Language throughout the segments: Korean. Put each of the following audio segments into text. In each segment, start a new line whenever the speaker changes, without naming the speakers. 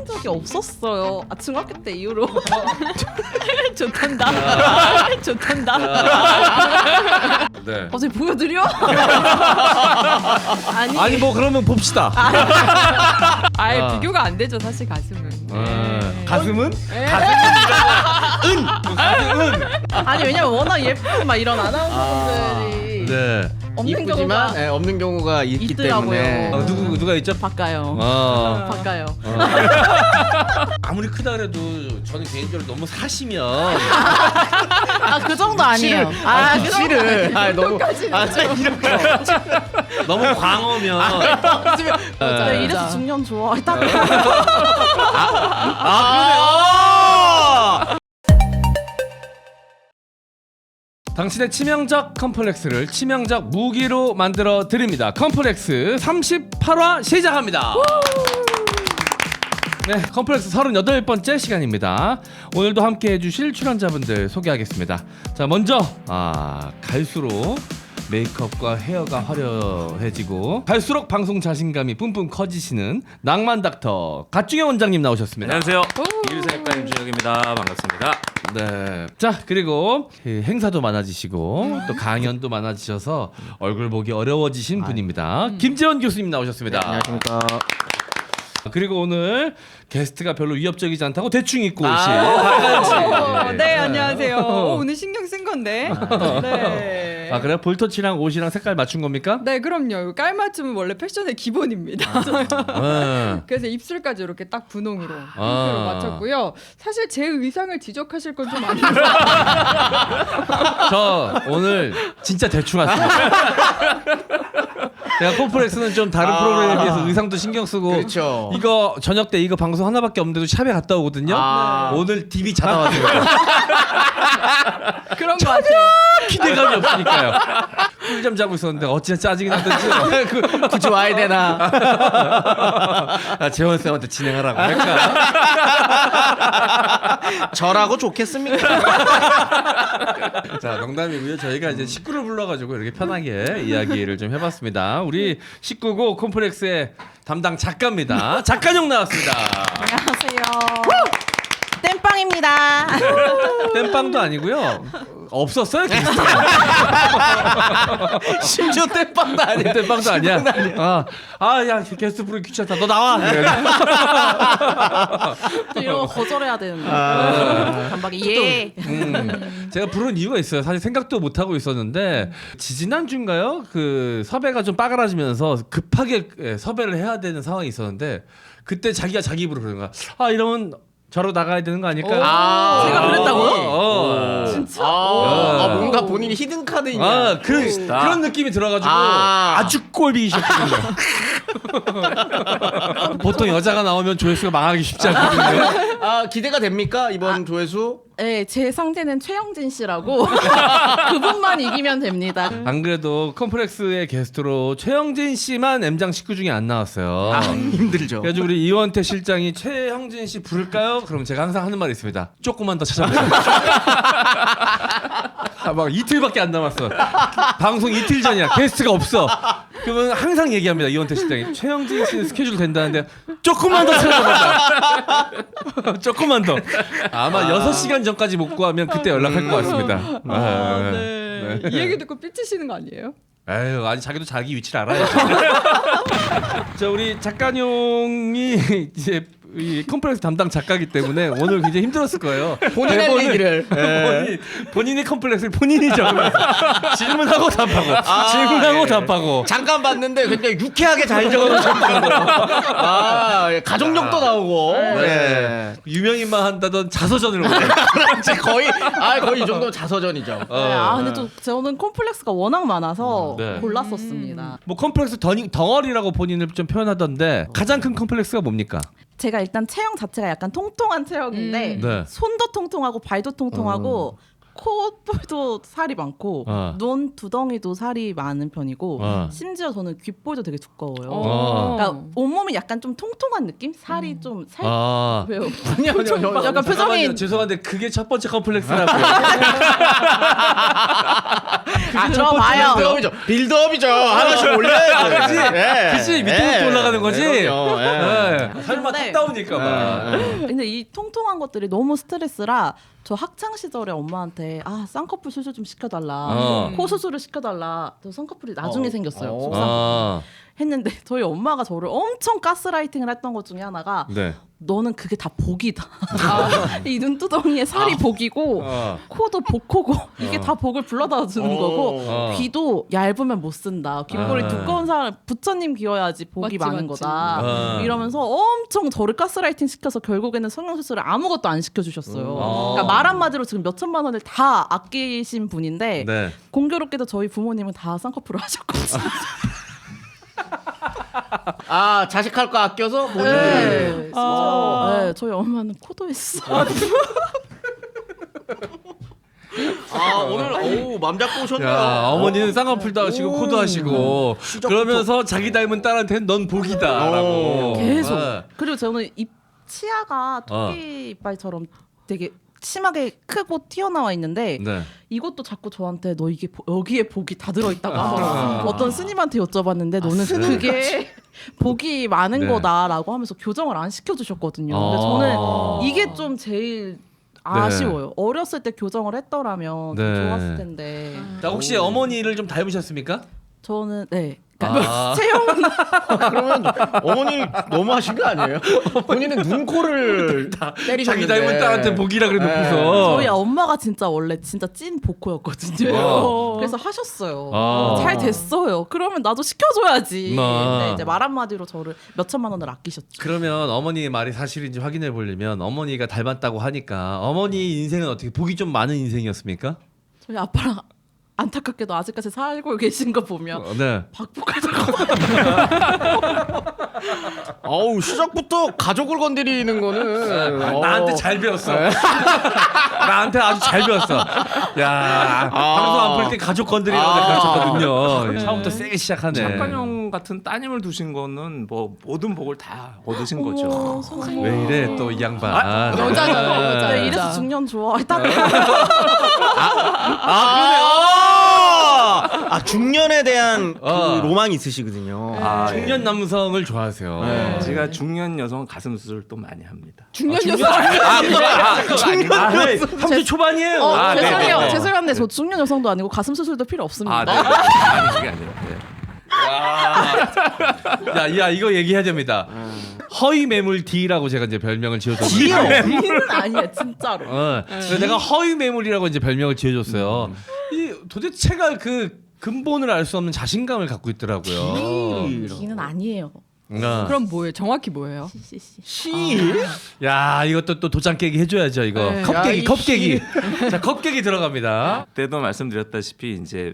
사귄 적이 없었어요. 중학교 때 이후로. 좋단다. 좋단다.
네.
어제 보여드려?
아니 뭐 그러면 봅시다.
아예 비교가 안 되죠 사실 가슴은.
가슴은?
아니 왜냐면 워낙 예쁜 막 이런 아나운서분들이
네.
없는
이쁘지만
경우가
없는 경우가 있기
있더라고요.
때문에
누가 있죠?
바꿔요. 바꿔요.
아무리 크다 그래도 저는 개인적으로 너무 사시면
그 정도 아니에요. 그 정도
치를 너무 이렇게
너무 광어면
네, 이래서 중년 좋아. 딱
당신의 치명적 컴플렉스를 치명적 무기로 만들어 드립니다. 컴플렉스 38화 시작합니다. 네, 컴플렉스 38번째 시간입니다. 오늘도 함께 해주실 출연자분들 소개하겠습니다. 자, 먼저 갈수록 메이크업과 헤어가 화려해지고 갈수록 방송 자신감이 뿜뿜 커지시는 낭만 닥터 갓중현 원장님 나오셨습니다.
안녕하세요. 이일생과 임준혁입니다. 반갑습니다.
네. 자, 그리고 행사도 많아지시고 또 강연도 많아지셔서 얼굴 보기 어려워지신 분입니다. 김재원 교수님 나오셨습니다.
안녕하십니까.
그리고 오늘 게스트가 별로 위협적이지 않다고 대충 입고 오신
네, 안녕하세요. 오늘 신경 쓴 건데. 네.
그래요? 볼터치랑 옷이랑 색깔 맞춘 겁니까?
네, 그럼요. 깔맞춤은 원래 패션의 기본입니다. 그래서 입술까지 이렇게 딱 분홍으로 형태로 맞췄고요. 사실 제 의상을 지적하실 건 좀 아니에요.
저 오늘 진짜 대충 왔습니다. 제가 콤플렉스는 좀 다른 프로그램에 비해서 의상도 신경 쓰고
그렇죠.
이거 저녁 때 이거 방송 하나밖에 없는데도 샵에 갔다 오거든요. 오늘 DB 자다 왔어요.
그런 거 같아요.
기대감이 없으니까요. 꿀잠 자고 있었는데 어찌나 짜증이 나든지
굳이 와야 되나.
재원 쌤한테 진행하라고 할까?
저라고 좋겠습니까?
자, 농담이고요. 저희가 이제 식구를 불러가지고 이렇게 편하게 이야기를 좀 해봤습니다. 우리 19고 콤플렉스의 담당 작가입니다. 작가용 나왔습니다.
안녕하세요. 땜빵입니다.
땜빵도 아니고요. 없었어요.
심지어 땜빵도 아니야.
땜빵도 아니야. 야 게스트 부르기 귀찮다. 너 나와.
이런 거 거절해야 되는데. 단박에 예.
제가 부른 이유가 있어요. 사실 생각도 못 하고 있었는데 지지난주인가요? 그 섭외가 좀 빠그라지면서 급하게 섭외를 해야 되는 상황이 있었는데 그때 자기가 자기 입으로 그러는 거야. 이러면 저로 나가야 되는 거 아닐까?
제가 그랬다고요?
진짜? 뭔가 본인이 히든 카드이냐.
그런 느낌이 들어가지고 아주 꼴비기셨거든요. 보통 여자가 나오면 조회수가 망하기 쉽지 않거든요.
기대가 됩니까? 이번 조회수?
네, 제 상대는 최영진 씨라고 그분만 이기면 됩니다.
안 그래도 컴플렉스의 게스트로 최영진 씨만 M장 식구 중에 안 나왔어요.
힘들죠.
그래서 우리 이원태 실장이 최영진 씨 부를까요? 그럼 제가 항상 하는 말이 있습니다. 조금만 더 찾아보세요. 막 이틀밖에 안 남았어. 방송 이틀 전이야. 게스트가 없어. 그러면 항상 얘기합니다. 이원태 실장이 최영진 씨는 스케줄 된다는데 조금만 더 찾아보자. 조금만 더. 아마 6시간 전까지 못 구하면 그때 연락할 것 같습니다.
네. 이 얘기 듣고 삐치시는 거 아니에요?
에휴, 아니 자기도 자기 위치를 알아야지. 자, 우리 작가용이 이제 이 컴플렉스 담당 작가이기 때문에 오늘 굉장히 힘들었을 거예요.
본인의 얘기를.
본인이 컴플렉스를 본인이 적으면서 질문하고 답하고 질문하고 답하고
잠깐 봤는데 굉장히 유쾌하게 잘 적어놓으셨더라고요. 가족력도 나오고. 네.
유명인만 한다던 자서전을 보내.
거의 이 정도면 자서전이죠.
근데 또 저는 콤플렉스가 워낙 많아서
네.
골랐었습니다.
뭐 컴플렉스 덩어리라고 본인을 좀 표현하던데 가장 큰 컴플렉스가 뭡니까?
제가 일단 체형 자체가 약간 통통한 체형인데
네.
손도 통통하고 발도 통통하고 콧볼도 살이 많고 눈 두덩이도 살이 많은 편이고 심지어 저는 귓볼도 되게 두꺼워요. 그러니까 온몸이 약간 좀 통통한 느낌? 살이 좀 왜요?
아니요.
약간 표정이
죄송한데 그게 첫 번째 컴플렉스라고요.
들어봐요.
빌드업이죠. 하나씩 올려야지.
그치 밑에부터 올라가는 거지. 설마
근데-
탑다운일까 봐.
근데 이 통통한 것들이 너무 스트레스라 저 학창 시절에 엄마한테 쌍꺼풀 수술 좀 시켜달라, 코 수술을 시켜달라. 저 쌍꺼풀이 나중에 생겼어요. 속쌍꺼풀. 했는데 저희 엄마가 저를 엄청 가스라이팅을 했던 것 중에 하나가
네.
너는 그게 다 복이다. 이 눈두덩이에 살이 복이고 코도 복코고 이게 다 복을 불러다 주는 거고 귀도 얇으면 못 쓴다. 귓볼이 두꺼운 사람 부처님 귀여야지 복이 많은 거다. 이러면서 엄청 저를 가스라이팅 시켜서 결국에는 성형수술을 아무것도 안 시켜주셨어요. 그러니까 말 한마디로 지금 몇 천만 원을 다 아끼신 분인데
네.
공교롭게도 저희 부모님은 다 쌍꺼풀을 하셨거든요.
자식할 거 아껴서 못
네, 진짜. 네, 저희 엄마는 코도 했어요.
오늘 맘 잡고 오셨네요.
야, 어머니는 쌍꺼풀도 하시고 코도 하시고 그러면서 자기 닮은 딸한테는 넌 복이다라고
계속. 그리고 저는 입 치아가 토끼 이빨처럼 되게 심하게 크고 튀어나와 있는데
네.
이것도 자꾸 저한테 너 이게 여기에 복이 다 들어있다고 하더라고요. 어떤 스님한테 여쭤봤는데 너는 그게 복이 많은
네.
거다라고 하면서 교정을 안 시켜주셨거든요. 근데 저는 이게 좀 제일 아쉬워요. 어렸을 때 교정을 했더라면
네.
좀 좋았을 텐데.
자, 혹시 어머니를 좀 닮으셨습니까?
저는 체형은
그러면 어머니 너무 하신 거 아니에요? 본인은 눈코를 때리셨는데.
자기 닮은 딸한테 복이라 그래 놓고서
저희 엄마가 진짜 원래 진짜 찐 보코였거든요. 그래서 하셨어요. 잘 됐어요. 그러면 나도 시켜줘야지. 근데 이제 말 한마디로 저를 몇 천만 원을 아끼셨죠.
그러면 어머니의 말이 사실인지 확인해 보려면 어머니가 닮았다고 하니까 어머니 인생은 어떻게 복이 좀 많은 인생이었습니까?
저희 아빠랑 안타깝게도 아직까지 살고 계신 거 보면
네.
박복하다고.
시작부터 가족을 건드리는 거는
나한테 잘 배웠어. 나한테 아주 잘 배웠어. 야, 방송 안 풀 때 가족 건드리라고 가르쳤거든요. 처음부터 세게 시작하네.
착한형 같은 따님을 두신 거는 뭐 모든 복을 다 얻으신 거죠.
선생님.
왜 이래 또 이 양반.
여자잖아, 여자.
네, 이래서 중년 좋아. 딱
중년에 대한 그 로망이 있으시거든요.
중년 남성을 좋아하세요.
제가 중년 여성 가슴 수술 또 많이 합니다.
중년 여성.
30 초반이에요.
죄송해요.
네네.
죄송한데 저 중년 여성도 아니고 가슴 수술도 필요 없습니다.
네. 아니 그게 아니라. 네.
야, 이거 얘기해야 됩니다. 허위 매물 D라고 제가 이제 별명을 지어줬어요.
D는 아니야 진짜로.
그래서 내가 허위 매물이라고 이제 별명을 지어줬어요. 이 도대체가 그 근본을 알 수 없는 자신감을 갖고 있더라고요.
D는 아니에요.
그럼 뭐예요? 정확히 뭐예요?
씨.
야, 이것도 또 도장 깨기 해줘야죠 이거.
네.
컵깨기. 자, 컵깨기 들어갑니다.
그때도 말씀드렸다시피 이제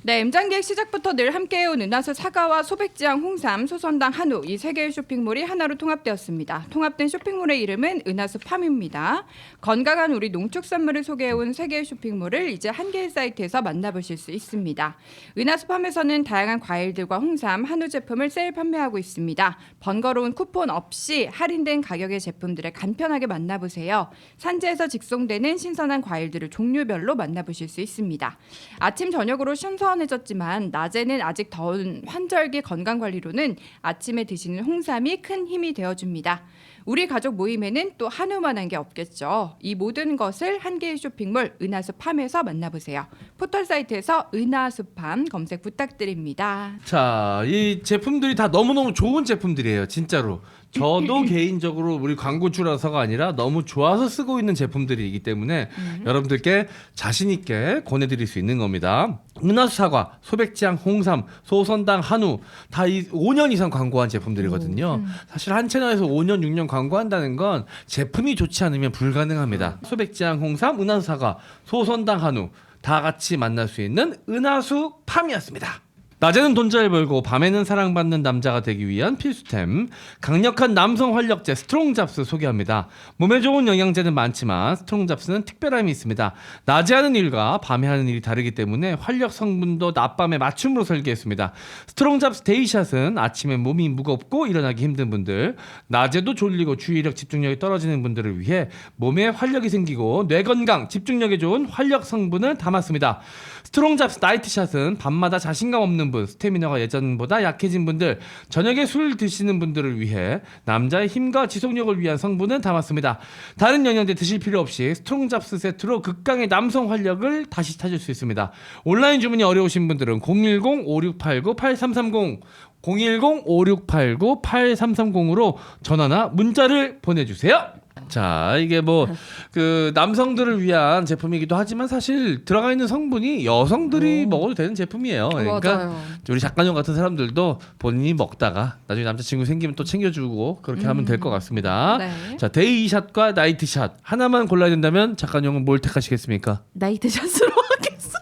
네, M장기획 시작부터 늘 함께해온 은하수 사과와 소백지향, 홍삼, 소선당, 한우 이 세 개의 쇼핑몰이 하나로 통합되었습니다. 통합된 쇼핑몰의 이름은 은하수 팜입니다. 건강한 우리 농축산물을 소개해온 세 개의 쇼핑몰을 이제 한 개의 사이트에서 만나보실 수 있습니다. 은하수 팜에서는 다양한 과일들과 홍삼, 한우 제품을 세일 판매하고 있습니다. 번거로운 쿠폰 없이 할인된 가격의 제품들을 간편하게 만나보세요. 산지에서 직송되는 신선한 과일들을 종류별로 만나보실 수 있습니다. 아침 저녁으로 신선해졌지만 낮에는 아직 더운 환절기 건강관리로는 아침에 드시는 홍삼이 큰 힘이 되어줍니다. 우리 가족 모임에는 또 한우만한 게 없겠죠. 이 모든 것을 한 개의 쇼핑몰 은하수 팜에서 만나보세요. 포털 사이트에서 은하수 팜 검색 부탁드립니다.
자, 이 제품들이 다 너무너무 좋은 제품들이에요. 진짜로. 저도 개인적으로 우리 광고주라서가 아니라 너무 좋아서 쓰고 있는 제품들이기 때문에 여러분들께 자신 있게 권해드릴 수 있는 겁니다. 은하수 사과, 소백지향, 홍삼, 소선당, 한우 다 이 5년 이상 광고한 제품들이거든요. 사실 한 채널에서 5년, 6년 광고한다는 건 제품이 좋지 않으면 불가능합니다. 소백지향, 홍삼, 은하수 사과, 소선당, 한우 다 같이 만날 수 있는 은하수 팜이었습니다. 낮에는 돈 잘 벌고 밤에는 사랑받는 남자가 되기 위한 필수템 강력한 남성 활력제 스트롱잡스 소개합니다. 몸에 좋은 영양제는 많지만 스트롱잡스는 특별함이 있습니다. 낮에 하는 일과 밤에 하는 일이 다르기 때문에 활력 성분도 낮밤에 맞춤으로 설계했습니다. 스트롱잡스 데이샷은 아침에 몸이 무겁고 일어나기 힘든 분들, 낮에도 졸리고 주의력 집중력이 떨어지는 분들을 위해 몸에 활력이 생기고 뇌 건강 집중력에 좋은 활력 성분을 담았습니다. 스트롱잡스 나이트샷은 밤마다 자신감 없는 분, 스태미너가 예전보다 약해진 분들, 저녁에 술 드시는 분들을 위해 남자의 힘과 지속력을 위한 성분을 담았습니다. 다른 영양제 드실 필요 없이 스트롱잡스 세트로 극강의 남성 활력을 다시 찾을 수 있습니다. 온라인 주문이 어려우신 분들은 010-5689-8330 010-5689-8330으로 전화나 문자를 보내주세요. 자, 이게 뭐 그 남성들을 위한 제품이기도 하지만 사실 들어가 있는 성분이 여성들이 먹어도 되는 제품이에요. 그러니까
맞아요.
우리 작가님 같은 사람들도 본인이 먹다가 나중에 남자친구 생기면 또 챙겨주고 그렇게 하면 될 것 같습니다.
네.
자, 데이샷과 나이트샷 하나만 골라야 된다면 작가님은 뭘 택하시겠습니까?
나이트샷으로 하겠습니다.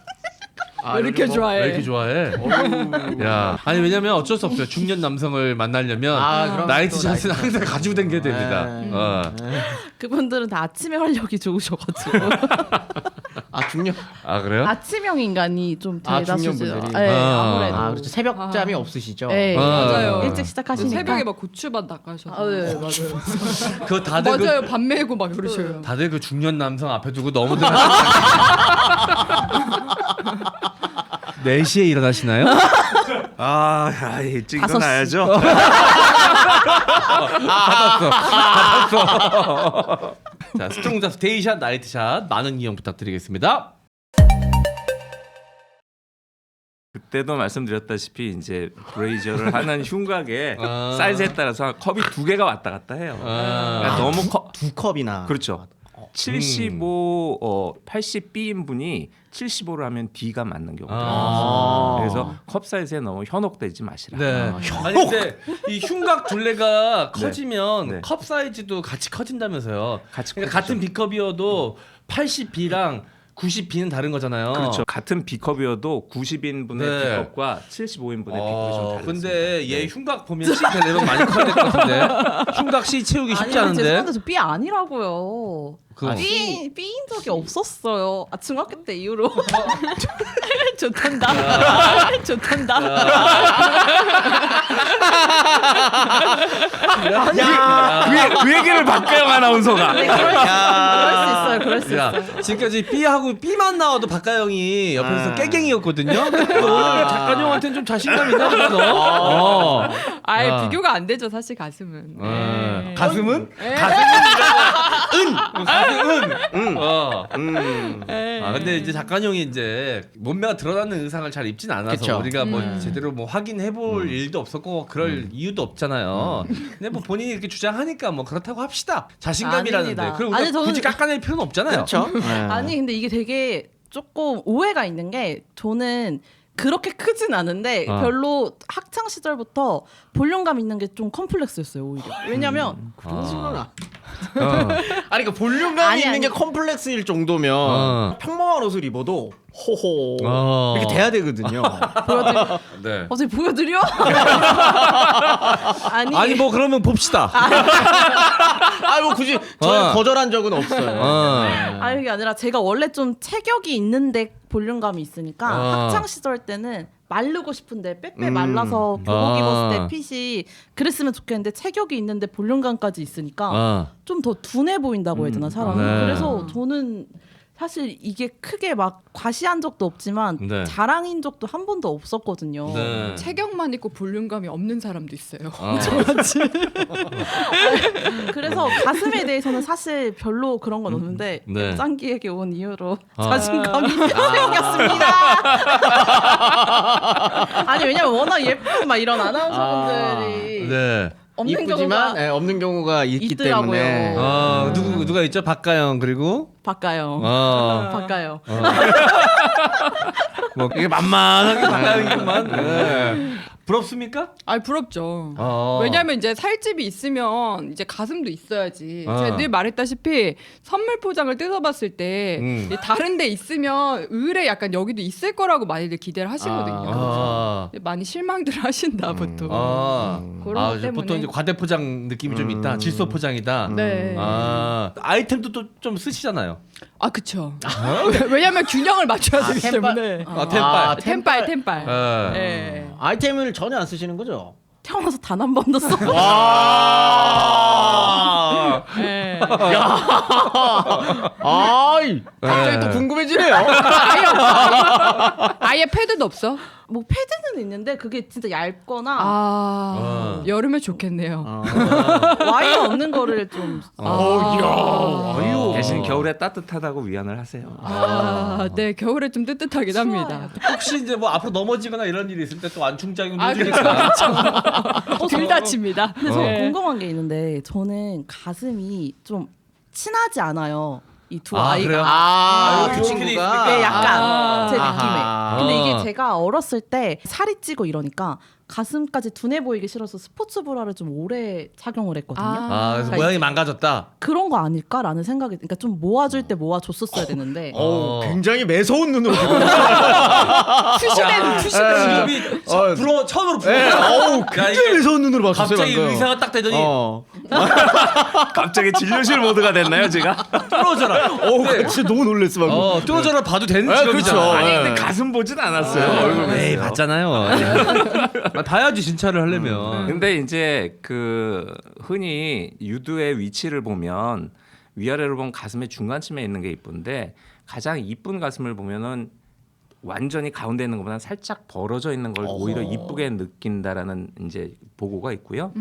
왜 이렇게 좋아해?
왜 이렇게 좋아해? 야, 아니 왜냐면 어쩔 수 없어요. 중년 남성을 만나려면
그럼
나이트샷은 항상 가지고 다녀야 됩니다.
그분들은 다 아침에 활력이 좋으셔가지고
중년.
아 그래요?
아침형 인간이 좀 대다수죠.
중년분들이.
네, 아무래도.
그렇죠. 새벽잠이 없으시죠.
네,
맞아요.
일찍 시작하시니까.
새벽에 막 고추밭 낚아셔서.
네, 맞아요.
그거 다들
맞아요. 밥 메고 막 그러셔요.
다들 그 중년 남성 앞에 두고 너무들 4시에 일어나시나요?
일찍
다섯 시.
일어나야죠.
자, 스트롱잡스 데이샷, 나이트샷 많은 이용 부탁드리겠습니다.
그때도 말씀드렸다시피 이제 브레이저를 하는 흉곽의 사이즈에 따라서 컵이 2개가 왔다 갔다 해요. 그러니까 너무
두 컵이나.
그렇죠. 75, 80B인 분이 75를 하면 D가 맞는 경우가 있어요. 그래서 컵 사이즈에 너무 현혹되지 마시라.
네. 아니 근데 이 흉곽 둘레가 커지면
네.
컵 사이즈도 같이 커진다면서요.
같이
그러니까
커지죠.
같은 B컵이어도 80B랑 90B는 다른 거잖아요.
그렇죠. 같은 B컵이어도 90인 분의
네.
B컵과 75인 분의 B컵이 좀 다릅니다.
근데 얘 흉곽 보면 C 되려면 많이 커야 될 것 같은데 흉곽 C 채우기 쉽지
아니,
않은데.
죄송한데 저 B 아니라고요.
그거.
B인 적이 없었어요. 중학교 때 이후로. 좋단다. 좋단다.
그 얘기를 박가영 아나운서가.
네, 그럴 수 있어요. 그럴 수
야,
있어요.
지금까지 B하고 B만 나와도 박가영이 옆에서 깨갱이였거든요. 오늘 작가님한테는 좀 자신감 있나 보다 너.
아예
아.
비교가 안 되죠 사실 가슴은. 네.
가슴은? 아 근데 이제 작가님이 이제 몸매가 드러나는 의상을 잘 입진 않아서
그쵸.
우리가 뭐 제대로 뭐 확인해볼 일도 없었고 그럴 이유도 없잖아요. 근데 뭐 본인이 이렇게 주장하니까 뭐 그렇다고 합시다. 자신감이라는데
아닙니다.
그럼 우리가
아니, 저는-
굳이 깎아낼 필요는 없잖아요.
그렇죠.
아니 근데 이게 되게 조금 오해가 있는 게 저는 그렇게 크진 않은데 별로 학창 시절부터 볼륨감 있는 게 좀 컴플렉스였어요 오히려. 왜냐면
아니 그 볼륨감이
아니,
있는
아니.
게 컴플렉스일 정도면 평범한 옷을 입어도 호호 이렇게 돼야 되거든요.
보여드려.
네.
어제 보여드려?
아니 뭐 그러면 봅시다.
뭐 굳이 저는 거절한 적은 없어요.
아니 그게 아니라 제가 원래 좀 체격이 있는데 볼륨감이 있으니까 학창 시절 때는 마르고 싶은데 빼빼 말라서 교복 입었을 때 핏이 그랬으면 좋겠는데 체격이 있는데 볼륨감까지 있으니까 좀 더 둔해 보인다고 해야 되나 사람이.
네.
그래서 저는 사실 이게 크게 막 과시한 적도 없지만
네.
자랑인 적도 한 번도 없었거든요.
네.
체격만 있고 볼륨감이 없는 사람도 있어요.
그래서 가슴에 대해서는 사실 별로 그런 건 없는데
네.
짱기에게 온 이후로 자신감이 생겼습니다. 아니 왜냐면 워낙 예쁜 막 이런 아나운서분들이
네.
없는
이쁘지만
경우가
없는 경우가 있기
있더라고요.
때문에
누가 있죠? 박가영 그리고
바꿔요. 바꿔요.
뭐 이게 만만하게 박가영이구만. 네. 부럽습니까?
아 부럽죠.
어.
왜냐하면 이제 살집이 있으면 이제 가슴도 있어야지.
어.
제가 늘 말했다시피 선물 포장을 뜯어봤을 때 이제 다른데 있으면 의외 약간 여기도 있을 거라고 많이들 기대를 하시거든요.
아.
근데 많이 실망들 하신다 보통.
아,
그런 것
이제
때문에.
보통 이제 과대포장 느낌이 좀 있다. 질소 포장이다.
네.
아이템도 또 좀 쓰시잖아요.
아 그쵸. 왜냐하면 균형을 맞춰야 되기 때문에.
템빨.
템빨.
예.
네.
아이템을 전혀 안 쓰시는 거죠?
태어나서 단 한 번도 써.
와.
네.
아이, 갑자기 또 궁금해지네요.
아예 패드도 없어?
뭐 패드는 있는데 그게 진짜 얇거나
여름에 좋겠네요.
와이어 없는 거를 좀
대신 겨울에 따뜻하다고 위안을 하세요.
네 겨울에 좀 뜨뜻하긴 합니다.
혹시 이제 뭐 앞으로 넘어지거나 이런 일이 있을 때 또 안충작용
아,
해주니까.
둘 다칩니다.
근데 저 궁금한 게 있는데 저는 가슴이 좀 친하지 않아요. 이 두 아이가.
그래요?
그 친구가.
네, 약간 제
아하.
느낌에. 근데 이게 제가 어렸을 때 살이 찌고 이러니까 가슴까지 둔해 보이기 싫어서 스포츠 브라를 좀 오래 착용을 했거든요.
그래서
그러니까
모양이 망가졌다.
그런 거 아닐까라는 생각이. 그러니까 좀 모아줄 때 모아줬었어야 되는데.
굉장히 매서운 눈으로.
투시된
지금이 처음으로 불어.
네, 굉장히 매서운 눈으로 봤었어요.
갑자기
방금.
의사가 딱 되더니
갑자기 진료실 모드가 됐나요, 제가?
뚫어져라.
진짜 너무 놀랬어 방금.
뚫어져라 봐도 되는
그렇죠.
직업이잖아.
아니 근데 가슴 보진 않았어요. 얼굴
에이
봤어요.
봤잖아요. 봐야지 진찰을 하려면.
근데 이제 그 흔히 유두의 위치를 보면 위아래로 보면 가슴의 중간쯤에 있는 게 이쁜데 가장 이쁜 가슴을 보면은 완전히 가운데 있는 것보다 살짝 벌어져 있는 걸 오히려 이쁘게 느낀다라는 이제 보고가 있고요.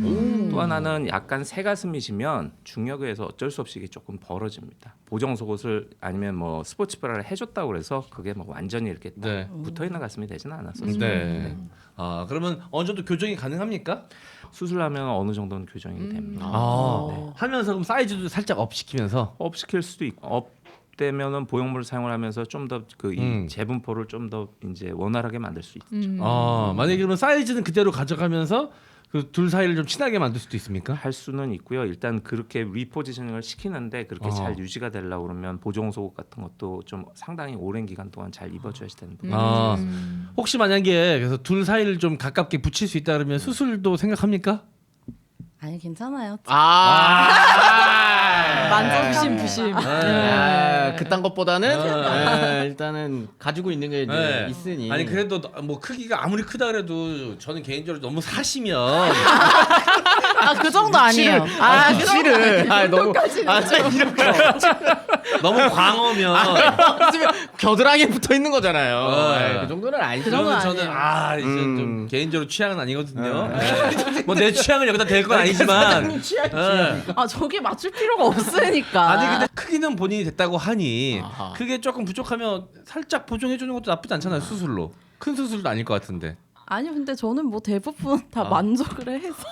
또 하나는 약간 새 가슴이시면 중력에 의해서 어쩔 수 없이 이게 조금 벌어집니다. 보정 속옷을 아니면 뭐 스포츠 브라를 해줬다고 그래서 그게 뭐 완전히 이렇게 딱
네.
붙어 있는 가슴이 되지는 않았었어요.
네. 그러면 어느 정도 교정이 가능합니까?
수술하면 어느 정도는 교정이 됩니다.
하면서 그럼 사이즈도 살짝 업 시키면서.
업 시킬 수도 있고 업 되면은 보형물을 사용을 하면서 좀 더 그 이 재분포를 좀 더 이제 원활하게 만들 수 있죠.
만약에 그러면 사이즈는 그대로 가져가면서 그 둘 사이를 좀 친하게 만들 수도 있습니까?
할 수는 있고요. 일단 그렇게 리포지셔닝을 시키는데 그렇게 잘 유지가 되려고 그러면 보정 속옷 같은 것도 좀 상당히 오랜 기간 동안 잘 입어줘야 되는 부분.
혹시 만약에 그래서 둘 사이를 좀 가깝게 붙일 수 있다 그러면 수술도 생각합니까?
아니 괜찮아요.
만져 부심.
그딴 것보다는 일단은 가지고 있는 게 이제 있으니.
아니 그래도 뭐 크기가 아무리 크다 그래도 저는 개인적으로 너무 사시면
그 정도 아니에요.
실은 너무 이렇게
너무 광어면
겨드랑이에 붙어 있는 거잖아요. 그 정도는 아니죠.
저는 이제 좀 개인적으로 취향은 아니거든요. 뭐 내 취향을 여기다 댈 건 아니지만
저게 맞출 필요가 없으니까.
아니 근데 크기는 본인이 됐다고 하니 그게 조금 부족하면 살짝 보정해 주는 것도 나쁘지 않잖아요. 수술로 큰 수술도 아닐 것 같은데.
아니 근데 저는 뭐 대부분 다 만족을 해서.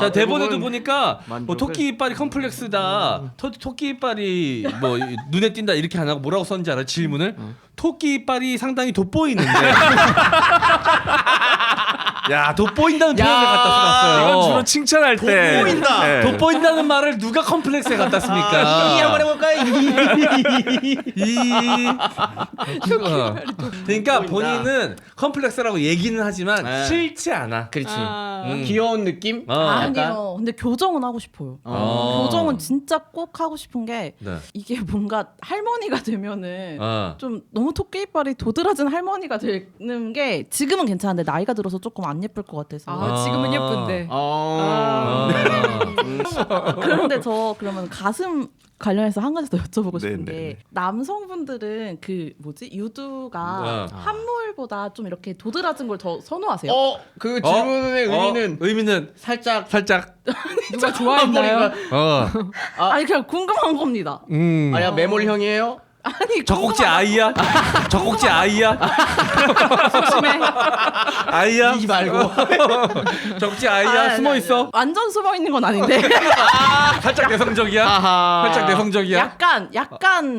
자 대본에도 보니까 뭐
만족을?
토끼 이빨이 컴플렉스다. 토끼 이빨이 뭐 눈에 띈다 이렇게 안 하고 뭐라고 썼는지 알아? 질문을 토끼 이빨이 상당히 돋보이는데. 야 돋보인다는 표현을 갖다 써놨어요.
이건 주로 칭찬할 때
돋보인다.
네.
돋보인다는 말을 누가 컴플렉스에 갖다 씁니까?
이 한번 해볼까요?
그러니까 본인은 컴플렉스라고 얘기는 하지만
네.
싫지 않아.
그렇지. 귀여운 느낌?
아니요. 근데 교정은 하고 싶어요. 교정은 진짜 꼭 하고 싶은 게
네.
이게 뭔가 할머니가 되면은
좀
좀 너무 토끼 이빨이 도드라진 할머니가 되는 게 지금은 괜찮은데 나이가 들어서 조금 안 예쁠 것 같아서.
지금은 예쁜데.
그런데 저 그러면 가슴 관련해서 한 가지 더 여쭤보고 싶은
네네.
게 남성분들은 그 뭐지 유두가 함몰보다 좀 이렇게 도드라진 걸 더 선호하세요?
그 질문의 의미는
살짝
누가 좋아했나요?
아니 그냥 궁금한 겁니다.
아야 매몰형이에요?
아니
젖꼭지 아이야? 젖꼭지 아이야?
조심해.
아이야?
이지 말고.
젖꼭지 아이야? 숨어 있어?
완전 숨어 있는 건 아닌데.
살짝 내성적이야?
아하.
살짝 내성적이야?
약간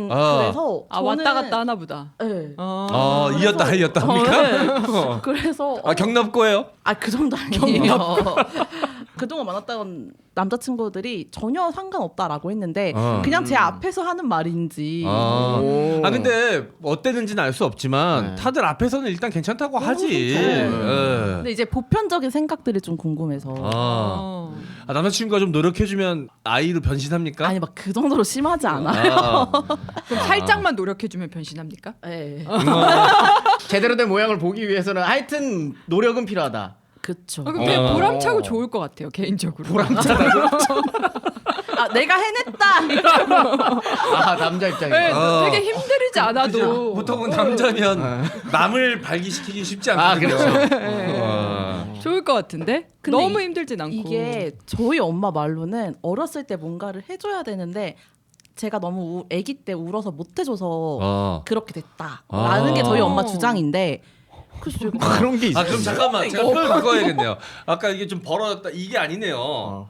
그래서
아
저는-
왔다 갔다 하나 보다.
네.
이었다 이었다 합니까?
네. 그래서
경납고예요?
그 정도 아니에요. 그동안 만났던 남자친구들이 전혀 상관없다라고 했는데 그냥 제 앞에서 하는 말인지
오.
근데 어땠는지는 알 수 없지만
네.
다들 앞에서는 일단 괜찮다고 하지.
그렇죠.
예.
근데 이제 보편적인 생각들이 좀 궁금해서
남자친구가 좀 노력해주면 아이로 변신합니까?
아니 막 그 정도로 심하지 않아요.
그럼 살짝만 노력해주면 변신합니까?
네.
제대로 된 모양을 보기 위해서는 하여튼 노력은 필요하다.
그쵸.
그게 보람차고 좋을 것 같아요 개인적으로.
내가 해냈다.
아 남자 입장에서.
네, 되게 힘들지 않아도
보통은 남자면 남을 발기시키기 쉽지 않거든요.
그렇죠.
좋을 것 같은데
근데
너무 힘들진 않고.
이게 저희 엄마 말로는 어렸을 때 뭔가를 해줘야 되는데 제가 너무 아기 때 울어서 못 해줘서 그렇게 됐다라는 게 저희 엄마 주장인데 그래서 제가
그런 게 있어.
그럼 잠깐만 제가 표현 바꿔야겠네요. 아까 이게 좀 벌어졌다 이게 아니네요.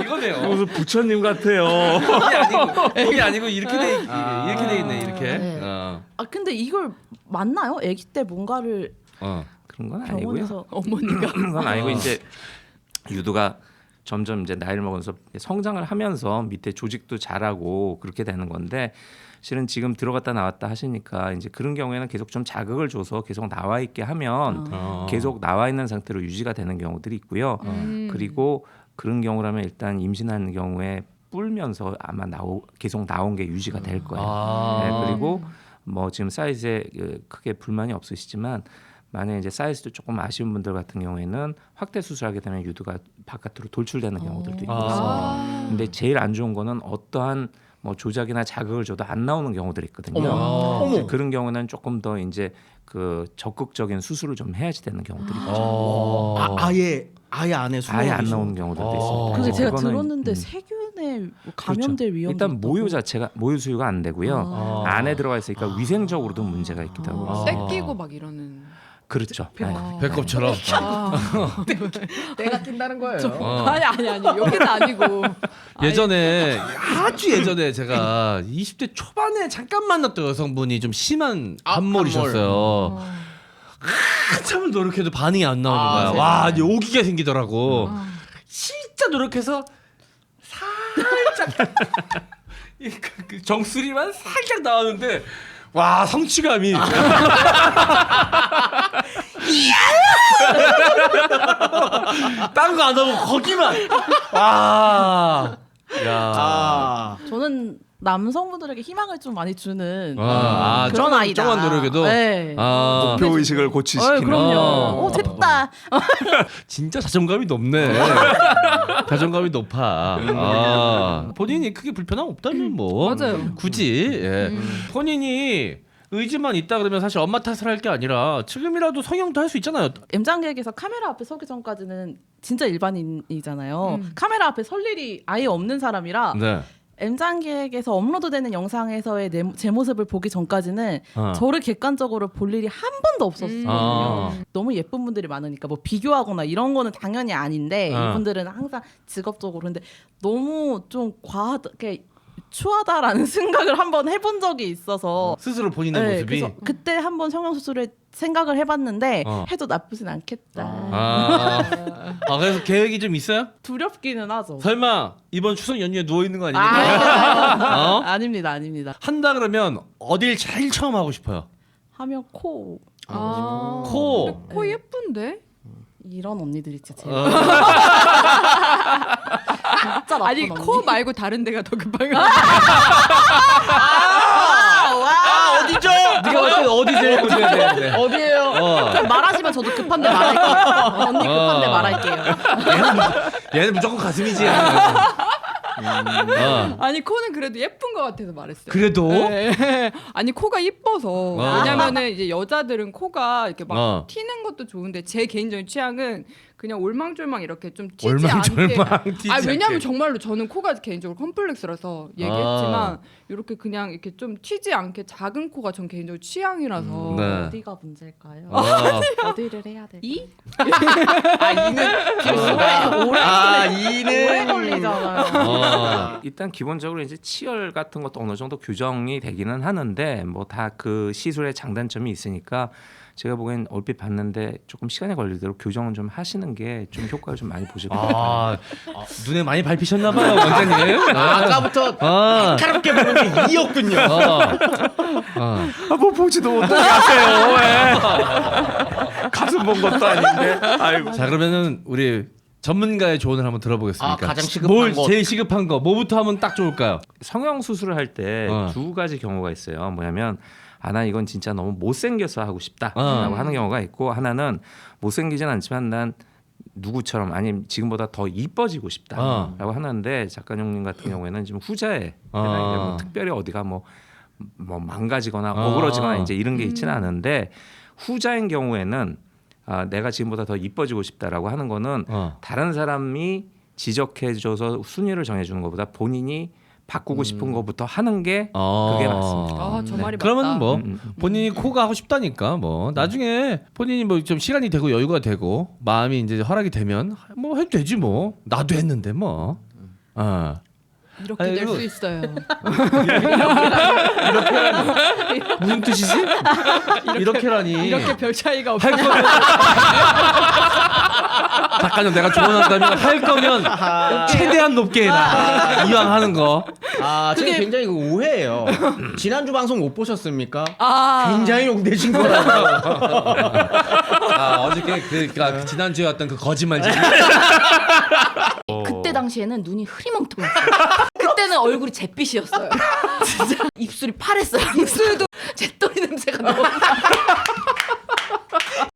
이거네요.
무슨 부처님 같아요.
이게 아니고 이렇게 돼 있네 이렇게.
네. 근데 이걸 맞나요? 아기 때 뭔가를
그런 건 아니고요.
병원에서
어머니가
그런 건 아니고 이제 유두가 점점 이제 나이를 먹으면서 성장을 하면서 밑에 조직도 자라고 그렇게 되는 건데 실은 지금 들어갔다 나왔다 하시니까 이제 그런 경우에는 계속 좀 자극을 줘서 계속 나와 있게 하면 계속 나와 있는 상태로 유지가 되는 경우들이 있고요. 그리고 그런 경우라면 일단 임신하는 경우에 뿔면서 아마 계속 나온 게 유지가 될 거예요. 네, 그리고 뭐 지금 사이즈에 크게 불만이 없으시지만 만약에 이제 사이즈도 조금 아쉬운 분들 같은 경우에는 확대 수술하게 되면 유두가 바깥으로 돌출되는 경우들도 있고 그래서 근데 제일 안 좋은 거는 어떠한 뭐 조작이나 자극을 줘도 안 나오는 경우들이 있거든요.
어머.
그런 경우는 조금 더 이제 그 적극적인 수술을 좀 해야지 되는 경우들이 있죠.
아예 안에 숨어
아예 안
계시고.
나오는 경우들도 있습니다.
근데 제가
그거는,
들었는데 세균에 감염될 위험이
일단
있다고.
모유 자체가 모유 수유가 안 되고요. 안에 들어가 있으니까 위생적으로도 문제가 있기도 하고.
뺏기고 막 이러는.
그렇죠. 네.
배꼽처럼.
때가 낀다는 거예요.
아니 여기는 아니고.
예전에 아주 예전에 제가 20대 초반에 잠깐 만났던 여성분이 좀 심한 함몰이셨어요. 한참을 노력해도 반응이 안 나오는 거야. 와, 이제 오기가 생기더라고. 진짜 노력해서 살짝 그 정수리만 살짝 나왔는데 와 성취감이 딴 거 안 하고 거기만 와. 야.
저는 남성분들에게 희망을 좀 많이 주는 그런
조금만-
아이다.
조금만 노력해도?
네.
목표 의식을 고취시키는.
그럼요. 됐다.
진짜 자존감이 높네. 자존감이 높아. 본인이 크게 불편함 없다면 뭐
맞아요.
굳이 본인이 의지만 있다 그러면 사실 엄마 탓을 할 게 아니라 지금이라도 성형도 할 수 있잖아요.
M장객에서 카메라 앞에 서기 전까지는 진짜 일반인이잖아요. 카메라 앞에 설 일이 아예 없는 사람이라
네.
M장객에서 업로드되는 영상에서의 제 모습을 보기 전까지는 저를 객관적으로 볼 일이 한 번도 없었거든요. 너무 예쁜 분들이 많으니까 뭐 비교하거나 이런 거는 당연히 아닌데 이분들은 항상 직업적으로 근데 너무 좀 과하게 추하다라는 생각을 한번 해본 적이 있어서
스스로 본인의
네,
모습이
그래서 그때 한번 성형수술을 생각을 해봤는데 해도 나쁘진 않겠다.
그래서 계획이 좀 있어요?
두렵기는 하죠.
설마 이번 추석 연휴에 누워 있는 거 아닙니까?
아닙니다, 아닙니다.
한다 그러면 어딜 제일 처음 하고 싶어요?
하면 코
코.
코 예쁜데?
이런 언니들이 진짜 제일 진짜 나쁜
아니
언니.
코 말고 다른 데가 더 급한 거.
어디죠?
네가 봤을 때 어디 제일 문제가 되는데?
어디예요?
그럼 말하시면 저도 급한데 말할게요. 언니 급한데 말할게요.
얘는 무조건 가슴이지.
아니 코는 그래도 예쁜 것 같아서 말했어요.
그래도?
네. 아니 코가 이뻐서 왜냐면은 이제 여자들은 코가 이렇게 막 튀는 것도 좋은데 제 개인적인 취향은 그냥 올망졸망 이렇게 좀 튀지 않게.
올망졸망 튀지
왜냐면
않게.
정말로 저는 코가 개인적으로 컴플렉스라서 얘기했지만 이렇게 그냥 이렇게 좀 튀지 않게 작은 코가 전 개인적으로 취향이라서.
네.
어디가 문제일까요?
어.
어디를 해야 될까요?
이?
오래 걸리잖아요.
일단 기본적으로 이제 치열 같은 것도 어느 정도 규정이 되기는 하는데 뭐 다 그 시술의 장단점이 있으니까 제가 보기엔 얼핏 봤는데 조금 시간이 걸리도록 교정은 좀 하시는 게 좀 효과를 좀 많이 보실 것 같아요.
눈에 많이 밟히셨나 봐요, 원장님.
아까부터
아.
날카롭게 보는 게 이였군요.
뭐 보지도 못하게 하세요. 왜? 가슴 본 것도 아닌데. 아이고.
자, 그러면은 우리 전문가의 조언을 한번 들어보겠습니다.
가장 시급한
뭘
것.
제일 시급한 거 뭐부터 하면 딱 좋을까요?
성형 수술을 할 때 두 가지 경우가 있어요. 뭐냐면 나 이건 진짜 너무 못생겨서 하고 싶다라고 하는 경우가 있고, 하나는 못생기진 않지만 난 누구처럼 아니면 지금보다 더 이뻐지고 싶다라고 하는데, 작가님님 같은 경우에는 지금 후자에 해당이 되고 특별히 어디가 뭐 망가지거나 어그러지거나 이제 이런 게 있지는 않은데, 후자인 경우에는 내가 지금보다 더 이뻐지고 싶다라고 하는 거는 다른 사람이 지적해줘서 순위를 정해주는 것보다 본인이 바꾸고 싶은 것부터 하는 게 그게 맞습니다.
저 말이 맞다.
그러면 뭐 본인이 코가 하고 싶다니까 뭐 나중에 본인이 뭐 좀 시간이 되고 여유가 되고 마음이 이제 허락이 되면 뭐 해도 되지 뭐. 나도 했는데 뭐.
이렇게
아니,
될
이거-
수 있어요.
무슨 뜻이지? 이렇게라니.
이렇게 별 차이가 없어.
할 거면 작가님 내가 조언한다면 할 거면 최대한 높게 해라. 이왕 하는 거.
제가 굉장히 그 오해예요. 지난주 방송 못 보셨습니까?
아.
굉장히 용되신 거라고.
어저께 그러니까 지난주에 왔던 그 거짓말쟁이.
그때 당시에는 눈이 흐리멍텅했어요. 그때는 얼굴이 잿빛이었어요. 진짜 입술이 파랬어요. 입술도 잿더리 냄새가 너무.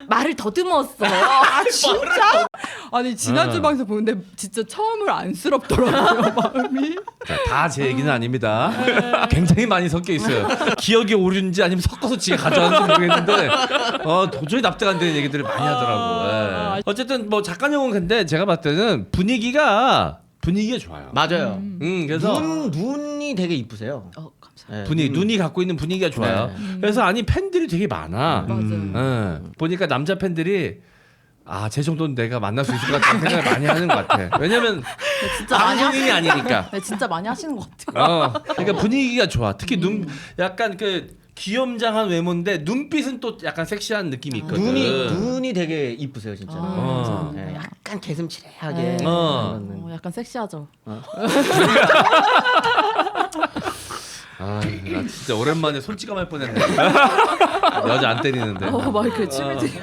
말을 더듬었어요. 진짜?
아니 지난주 방송 보는데 진짜 처음으로 안쓰럽더라고요 마음이.
다 제 얘기는 아닙니다. 굉장히 많이 섞여 있어요. 기억이 오류인지 아니면 섞어서 지가 가져왔는지 모르겠는데 도저히 납득 안 되는 얘기들을 많이 하더라고. 예. 어쨌든 뭐 작가님은 근데 제가 봤을 때는 분위기가 좋아요.
맞아요.
그래서
눈이 되게 이쁘세요.
감사합니다.
네,
눈이 갖고 있는 분위기가 좋아요. 그래서 팬들이 되게 많아.
맞아요.
보니까 남자 팬들이 제 정도는 내가 만날 수 있을 것 같다는 생각을 많이 하는 것 같아. 왜냐면
진짜 많이
방송인이 아니니까.
네, 진짜 많이 하시는 것 같아요.
그러니까 분위기가 좋아. 특히 약간 그 귀염장한 외모인데 눈빛은 또 약간 섹시한 느낌이 있거든.
눈이 되게 이쁘세요 진짜.
감사합니다.
네, 약간 개슴츠레하게.
네.
그런
약간 섹시하죠.
나 진짜 오랜만에 솔직함할 뻔했네. 여자 안 때리는데.
마이크 침이지.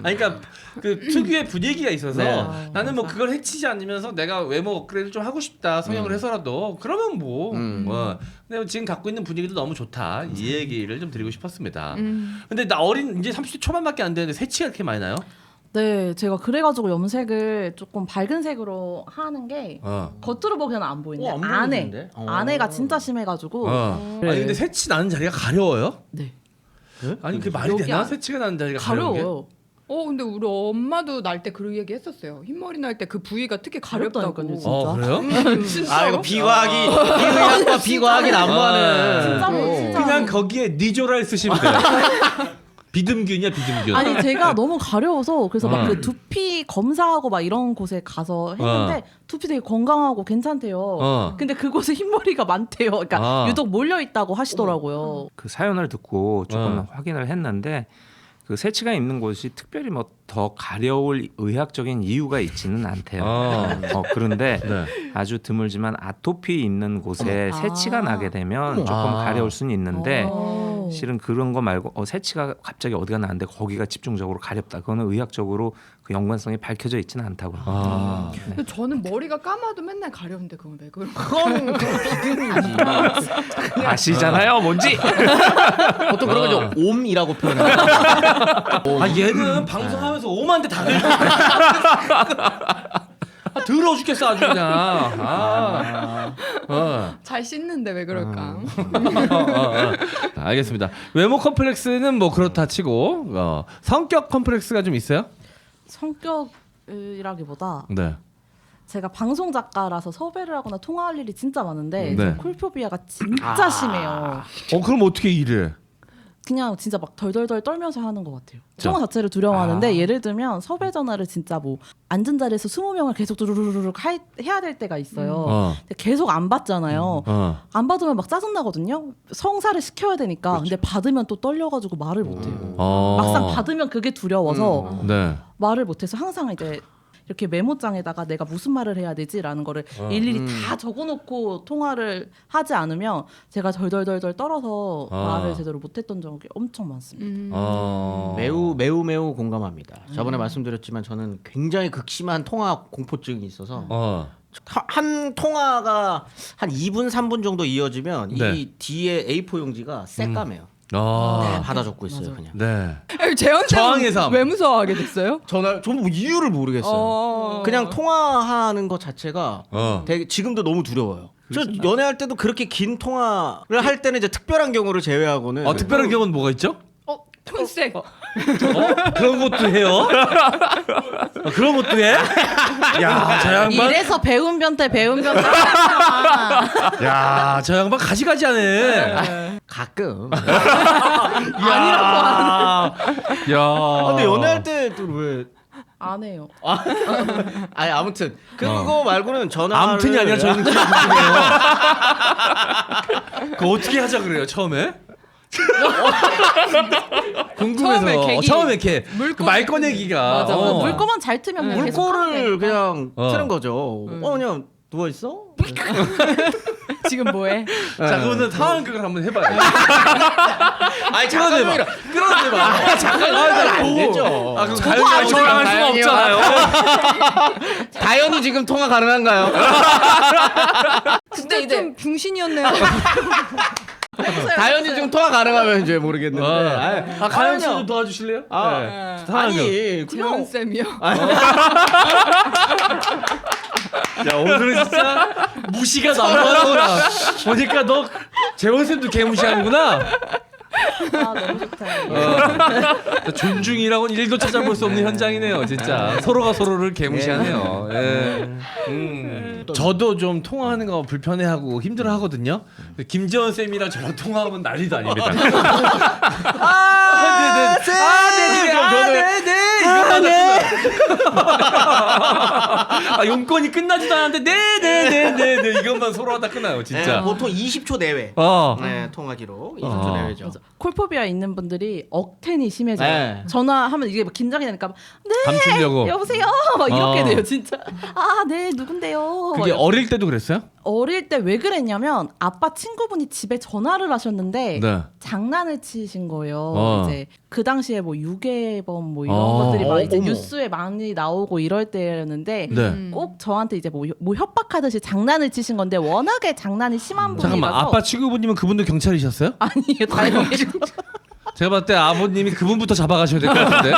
그러니까 그 특유의 분위기가 있어서
네.
나는 뭐 그걸 해치지 않으면서 내가 외모 업그레이드 좀 하고 싶다 성형을 해서라도 그러면 뭐. 근데 지금 갖고 있는 분위기도 너무 좋다 이 얘기를 좀 드리고 싶었습니다. 근데 나 이제 30대 초반밖에 안 되는데 새치가 이렇게 많이 나요?
네, 제가 그래가지고 염색을 조금 밝은 색으로 하는 게 겉으로 보기에는 안 보이는데
안
안에
보이는데?
안에가 진짜 심해가지고.
아니 근데 새치 나는 자리가 가려워요?
네.
아니 그게 말이
여기
되나?
안-
새치가 나는 자리가 가려운 게?
가려워요.
근데 우리 엄마도 날 때 그 얘기 했었어요. 흰머리 날 때 그 부위가 특히 가렵다고.
가렵다니까요, 진짜.
그래요?
이거 비과학과 비과학이 난무하는.
진짜로, 진짜로.
그냥 거기에 니조랄 쓰시면 돼요. 비듬균이야 비듬균.
아니 제가 너무 가려워서 그래서 막 그 두피 검사하고 막 이런 곳에 가서 했는데 두피 되게 건강하고 괜찮대요. 근데 그곳에 흰머리가 많대요. 그러니까 유독 몰려 있다고 하시더라고요.
그 사연을 듣고 조금 확인을 했는데, 그 새치가 있는 곳이 특별히 뭐 더 가려울 의학적인 이유가 있지는 않대요. 그런데
네.
아주 드물지만 아토피 있는 곳에 새치가 나게 되면 조금 가려울 수는 있는데, 실은 그런 거 말고 새치가 갑자기 어디가 나는데 거기가 집중적으로 가렵다. 그거는 의학적으로 그 연관성이 밝혀져 있지는 않다고 합니다.
근데 저는 머리가 감아도 맨날 가려운데 그건 왜 그런 거?
그건 비듬이지.
아시잖아요, 뭔지.
보통 그런 거 옴이라고 표현해요.
얘는 방송하면서 오만데 다 들려. 더러워 죽겠어 아주 그냥.
잘 씻는데 왜 그럴까?
알겠습니다. 외모 컴플렉스는 뭐 그렇다 치고 성격 컴플렉스가 좀 있어요?
성격이라기보다
네.
제가 방송 작가라서 섭외를 하거나 통화할 일이 진짜 많은데
네.
콜포비아가 진짜 심해요.
그럼 어떻게 일해?
그냥 진짜 막 덜덜덜 떨면서 하는 것 같아요.
자.
통화 자체를 두려워하는데 예를 들면 섭외 전화를 진짜 뭐 앉은 자리에서 20명을 계속 두루루루룩 해야 될 때가 있어요. 근데 계속 안 받잖아요. 안 받으면 막 짜증나거든요. 성사를 시켜야 되니까. 근데 받으면 또 떨려가지고 말을 못해요. 막상 받으면 그게 두려워서
네.
말을 못해서 항상 이제 이렇게 메모장에다가 내가 무슨 말을 해야 되지라는 거를 일일이 다 적어놓고 통화를 하지 않으면 제가 덜덜덜덜 떨어서 말을 제대로 못했던 적이 엄청 많습니다.
매우 공감합니다. 저번에 말씀드렸지만 저는 굉장히 극심한 통화 공포증이 있어서 한 통화가 한 2분 3분 정도 이어지면
네.
이 뒤에 A4 용지가 새까매요. 받아 적고 있어요. 그냥.
네.
재현
저항의 삶.
쌤은 왜 무서워하게 됐어요?
저는 뭐 이유를 모르겠어요. 그냥 통화하는 것 자체가 되게 지금도 너무 두려워요. 저 연애할 때도 그렇게 긴 통화를 할 때는 이제 특별한 경우를 제외하고는
특별한 경우는 뭐가 있죠?
톤색.
그런 것도 해요? 그런 것도 해? 야, 저 양반.
이래서 배운 변태.
야, 저 양반 가지가지 하네.
가끔.
아니라고 하는.
야.
근데 연애할 때도 왜?
안 해요.
아니 아무튼 그거 말고는 전화를
아무튼이 아니라 저는 그냥 궁금해요. 그거 어떻게 하자 그래요 처음에? 궁금해서 처음에 이렇게 그 말 꺼내기가
맞아. 물꼬만 잘 트면 계속
물꼬를 그냥
어.
트는 거죠. 그냥 누워 있어?
지금 뭐해?
자 그거는 상황극을 한번 해봐요.
아니 잠깐만 끌어내봐. 잠깐 안 되죠.
그럼 가연이랑 저랑 할 수는 없잖아요.
다현이 지금 통화 가능한가요?
진짜 좀 중신이었네요.
다현이 지금 통화 가능하면 이제 모르겠는데.
가연 씨도 도와주실래요? 네. 상황극.
아니
재현 쌤이요.
야 오늘은 진짜 무시가 나오는구나. 보니까 너 재원 쌤도 개무시하는구나.
너무 좋다.
존중이라고는 일도 찾아볼 수 없는 현장이네요, 진짜. 서로가 서로를 개무시하네요. 예. 저도 좀 통화하는 거 불편해하고 힘들어하거든요. 김재원 쌤이랑 저랑 통화하면 난리도 아닙니다. 용건이 끝나지도 않았는데 네네네네 이것만 서로 하다 끝나요, 진짜.
보통 20초 내외. 네, 통화 기록 20초 내외죠.
콜포비아 있는 분들이 억텐이 심해져요.
네.
전화하면 이게 막 긴장이 되니까 네
감추려고.
여보세요 막 이렇게 돼요 진짜. 네 누군데요.
그게 어릴 때도 그랬어요?
어릴 때 왜 그랬냐면 아빠 친구분이 집에 전화를 하셨는데
네.
장난을 치신 거예요. 이제 그 당시에 뭐 유괴범 뭐 이런 것들이 막 이제
어머.
뉴스에 많이 나오고 이럴 때였는데
네.
꼭 저한테 이제 뭐 협박하듯이 장난을 치신 건데 워낙에 장난이 심한 분이라서.
잠깐만, 아빠 친구분이면 그분도 경찰이셨어요?
아니에요 다행히.
제가 봤을 때 아버님이 그분부터 잡아가셔야 될 것 같은데.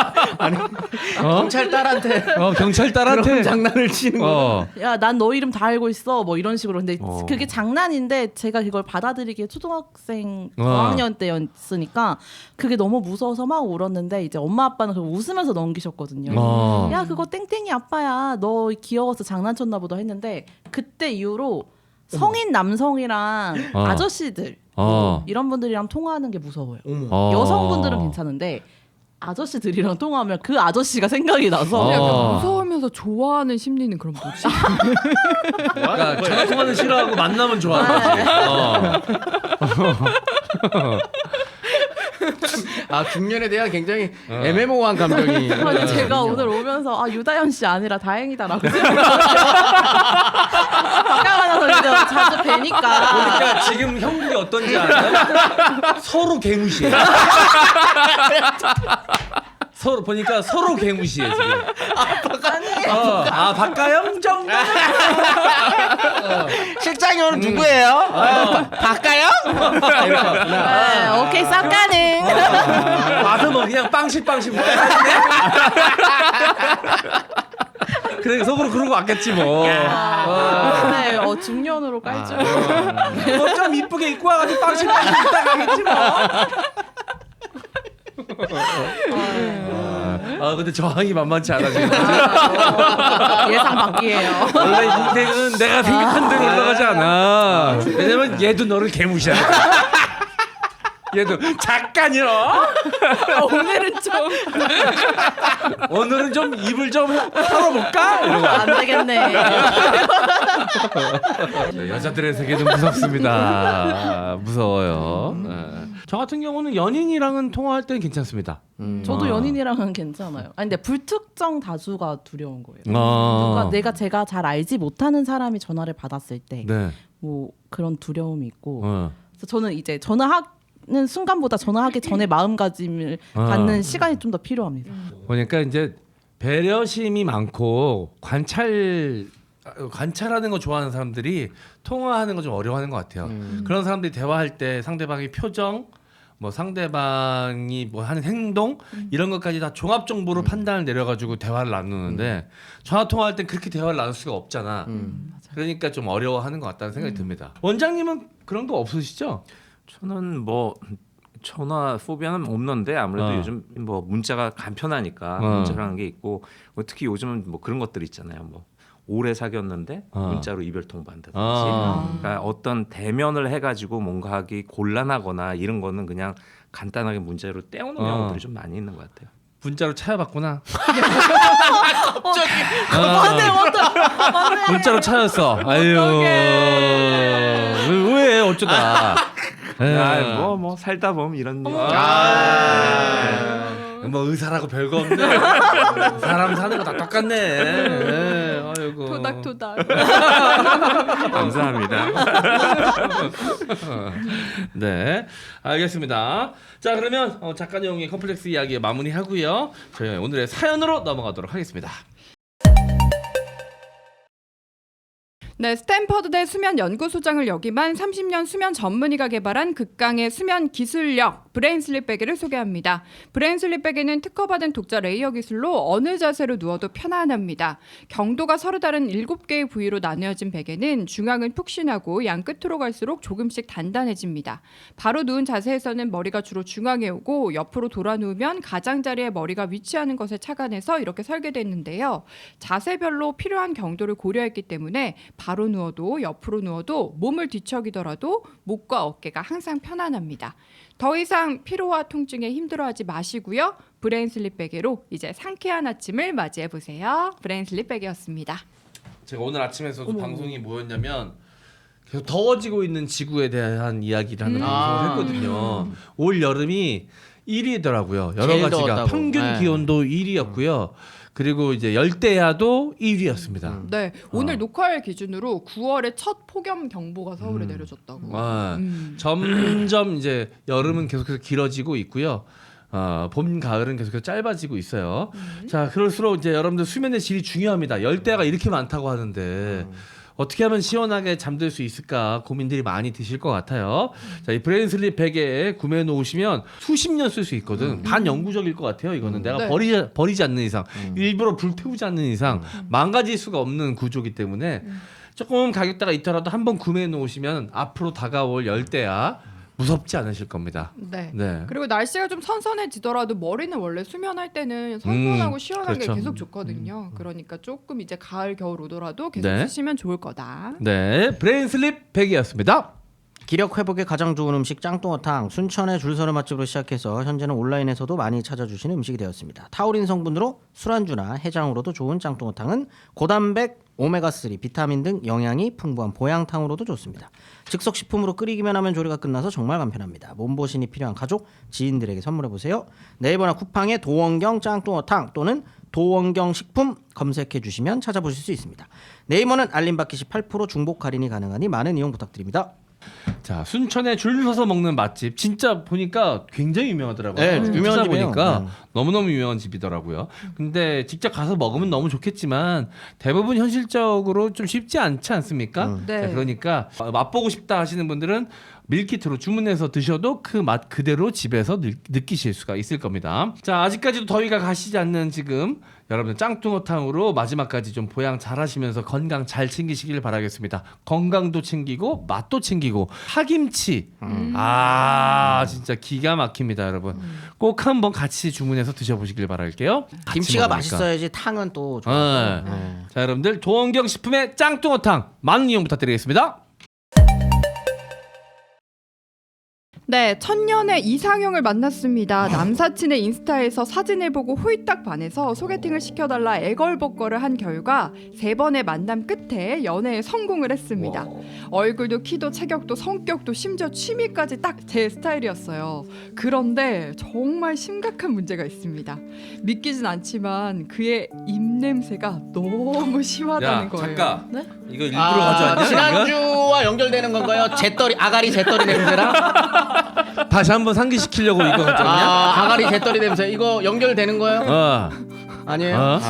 경찰 딸한테
경찰 딸한테
그런 장난을 치는 거.
야, 난 너 이름 다 알고 있어. 뭐 이런 식으로. 근데 그게 장난인데 제가 그걸 받아들이기에 초등학생 고학년 때였으니까 그게 너무 무서워서 막 울었는데 이제 엄마 아빠는 그걸 웃으면서 넘기셨거든요. 야, 그거 땡땡이 아빠야. 너 귀여워서 장난쳤나 보다 했는데 그때 이후로 성인 남성이랑 아저씨들 이런 분들이랑 통화하는 게 무서워요. 여성분들은 괜찮은데 아저씨들이랑 통화하면 그 아저씨가 생각이 나서
약간 무서우면서 좋아하는 심리는 그럼 뭐지?
그러니까 전화 통화는 싫어하고 만나면 좋아하는
중년에 대한 굉장히 애매모호한 감정이.
아니, 제가 오늘 오면서 유다현 씨 아니라 다행이다라고 생각을 생각하면서 자주 뵈니까
그러니까 지금 형들이 어떤지 알아요? 서로 개무시해. 서로 보니까 서로 개무시해 지금. 박가영 정도.
실장이 오늘 누구예요? 박가영?
네, 오케이 싹 가능.
와서 뭐 그냥 빵실빵실 먹네. 그래 속으로 그러고 왔겠지 뭐.
네, 중년으로 깔죠.
좀 이쁘게 입고 와가지고 빵실빵실 있다 가겠지 뭐. 아 근데 저항이 만만치 않아 지금.
예상 밖이에요.
원래 인생은 내가 생각한 대로 올라가지 않아. 왜냐면 얘도 너를 개무시하니까. 얘도 잠깐이요.
오늘은 좀
오늘은 좀 입을 좀 털어볼까? 이러고.
안 되겠네.
여자들의 세계는 무섭습니다. 무서워요. 저 같은 경우는 연인이랑은 통화할 때는 괜찮습니다.
저도 연인이랑은 괜찮아요. 아니 근데 불특정 다수가 두려운 거예요.
아.
제가 잘 알지 못하는 사람이 전화를 받았을 때 뭐
네.
그런 두려움이 있고.
어.
그래서 저는 이제 전화하는 순간보다 전화하기 전에 마음가짐을 갖는 시간이 좀 더 필요합니다.
그러니까 이제 배려심이 많고 관찰하는 거 좋아하는 사람들이 통화하는 거 좀 어려워하는 것 같아요. 그런 사람들이 대화할 때 상대방의 표정, 뭐 상대방이 뭐 하는 행동 이런 것까지 다 종합 정보로 판단을 내려가지고 대화를 나누는데 전화 통화할 땐 그렇게 대화를 나눌 수가 없잖아. 그러니까 좀 어려워하는 것 같다는 생각이 듭니다. 원장님은 그런 거 없으시죠?
저는 뭐 전화 포비아는 없는데 아무래도 요즘 뭐 문자가 간편하니까 문자라는 게 있고 특히 요즘은 뭐 그런 것들 있잖아요. 뭐 오래 사귀었는데 문자로 이별 통보한다든지 그러니까 어떤 대면을 해가지고 뭔가 하기 곤란하거나 이런 거는 그냥 간단하게 문자로 때우는 경우들이 좀 많이 있는 것 같아요.
문자로 차여봤구나.
맞네.
문자로 차였어. 아유. 왜 어쩌다.
뭐 살다 보면 이런 일이.
뭐 의사라고 별거 없네. 사람 사는 거 다 똑같네. 아이고.
토닥토닥.
감사합니다.
네, 알겠습니다. 자, 그러면 작가 용의 컴플렉스 이야기 마무리하고요. 저희 오늘의 사연으로 넘어가도록 하겠습니다.
네, 스탠퍼드대 수면 연구소장을 역임한 30년 수면 전문의가 개발한 극강의 수면 기술력 브레인슬립 베개를 소개합니다. 브레인슬립 베개는 특허받은 독자 레이어 기술로 어느 자세로 누워도 편안합니다. 경도가 서로 다른 7개의 부위로 나뉘어진 베개는 중앙은 푹신하고 양 끝으로 갈수록 조금씩 단단해집니다. 바로 누운 자세에서는 머리가 주로 중앙에 오고 옆으로 돌아 누우면 가장자리에 머리가 위치하는 것을 착안해서 이렇게 설계됐는데요. 자세별로 필요한 경도를 고려했기 때문에 바로 누워도 옆으로 누워도 몸을 뒤척이더라도 목과 어깨가 항상 편안합니다. 더 이상 피로와 통증에 힘들어하지 마시고요. 브레인슬립 베개로 이제 상쾌한 아침을 맞이해 보세요. 브레인슬립 베개였습니다.
제가 오늘 아침에서도 방송이 뭐였냐면 계속 더워지고 있는 지구에 대한 이야기를 하는 방송을 했거든요. 올 여름이 1위더라고요. 여러
제일
가지가
더웠다고.
평균
네.
기온도 1위였고요. 그리고 이제 열대야도 1위였습니다.
네, 오늘 녹화일 기준으로 9월에 첫 폭염 경보가 서울에 내려졌다고.
점점 이제 여름은 계속해서 길어지고 있고요. 봄, 가을은 계속해서 짧아지고 있어요. 자, 그럴수록 이제 여러분들 수면의 질이 중요합니다. 열대야가 이렇게 많다고 하는데 어떻게 하면 시원하게 잠들 수 있을까 고민들이 많이 드실 것 같아요. 자, 이 브레인슬립 베개 구매해 놓으시면 수십 년 쓸 수 있거든. 반영구적일 것 같아요. 이거는 내가
네.
버리지 않는 이상, 일부러 불태우지 않는 이상 망가질 수가 없는 구조이기 때문에 조금 가격대가 있더라도 한번 구매해 놓으시면 앞으로 다가올 열대야 무섭지 않으실 겁니다.
네.
네.
그리고 날씨가 좀 선선해지더라도 머리는 원래 수면할 때는 선선하고 시원한
그렇죠.
게 계속 좋거든요. 그러니까 조금 이제 가을 겨울 오더라도 계속
네.
쓰시면 좋을 거다.
네, 브레인슬립 베개였습니다.
기력 회복에 가장 좋은 음식 짱뚱어탕. 순천의 줄서는 맛집으로 시작해서 현재는 온라인에서도 많이 찾아주시는 음식이 되었습니다. 타우린 성분으로 술안주나 해장으로도 좋은 짱뚱어탕은 고단백, 오메가3, 비타민 등 영양이 풍부한 보양탕으로도 좋습니다. 즉석 식품으로 끓이기만 하면 조리가 끝나서 정말 간편합니다. 몸보신이 필요한 가족, 지인들에게 선물해보세요. 네이버나 쿠팡에 도원경 짱뚱어탕 또는 도원경 식품 검색해 주시면 찾아보실 수 있습니다. 네이버는 알림받기 시 8% 중복 할인이 가능하니 많은 이용 부탁드립니다.
자, 순천에 줄 서서 먹는 맛집 진짜 보니까 굉장히 유명하더라고요.
네, 유명한 집이에요.
보니까 너무너무 유명한 집이더라고요. 근데 직접 가서 먹으면 너무 좋겠지만 대부분 현실적으로 좀 쉽지 않지 않습니까?
네.
자, 그러니까 맛보고 싶다 하시는 분들은 밀키트로 주문해서 드셔도 그 맛 그대로 집에서 느끼실 수가 있을 겁니다. 자, 아직까지도 더위가 가시지 않는 지금 여러분들 짱뚱어탕으로 마지막까지 좀 보양 잘 하시면서 건강 잘 챙기시길 바라겠습니다. 건강도 챙기고 맛도 챙기고 파김치 진짜 기가 막힙니다, 여러분. 꼭 한번 같이 주문해서 드셔보시길 바랄게요. 같이
김치가
먹으니까.
맛있어야지 탕은 또 좋아요.
네. 자, 여러분들 도원경 식품의 짱뚱어탕 많은 이용 부탁드리겠습니다.
네, 천년의 이상형을 만났습니다. 남사친의 인스타에서 사진을 보고 홀딱 반해서 소개팅을 시켜달라 애걸복걸을 한 결과 3번의 만남 끝에 연애에 성공을 했습니다. 얼굴도 키도 체격도 성격도 심지어 취미까지 딱 제 스타일이었어요. 그런데 정말 심각한 문제가 있습니다. 믿기진 않지만 그의 입냄새가 너무 심하다는 거예요.
잠깐.
네?
이거 일부러 가져왔냐?
지난주와 연결되는 건가요? 제떨이 아가리 제떨이 냄새랑?
다시 한번 상기시키려고 이거 가져왔냐?
아가리 제떨이 냄새 이거 연결되는 거예요? 아니에요?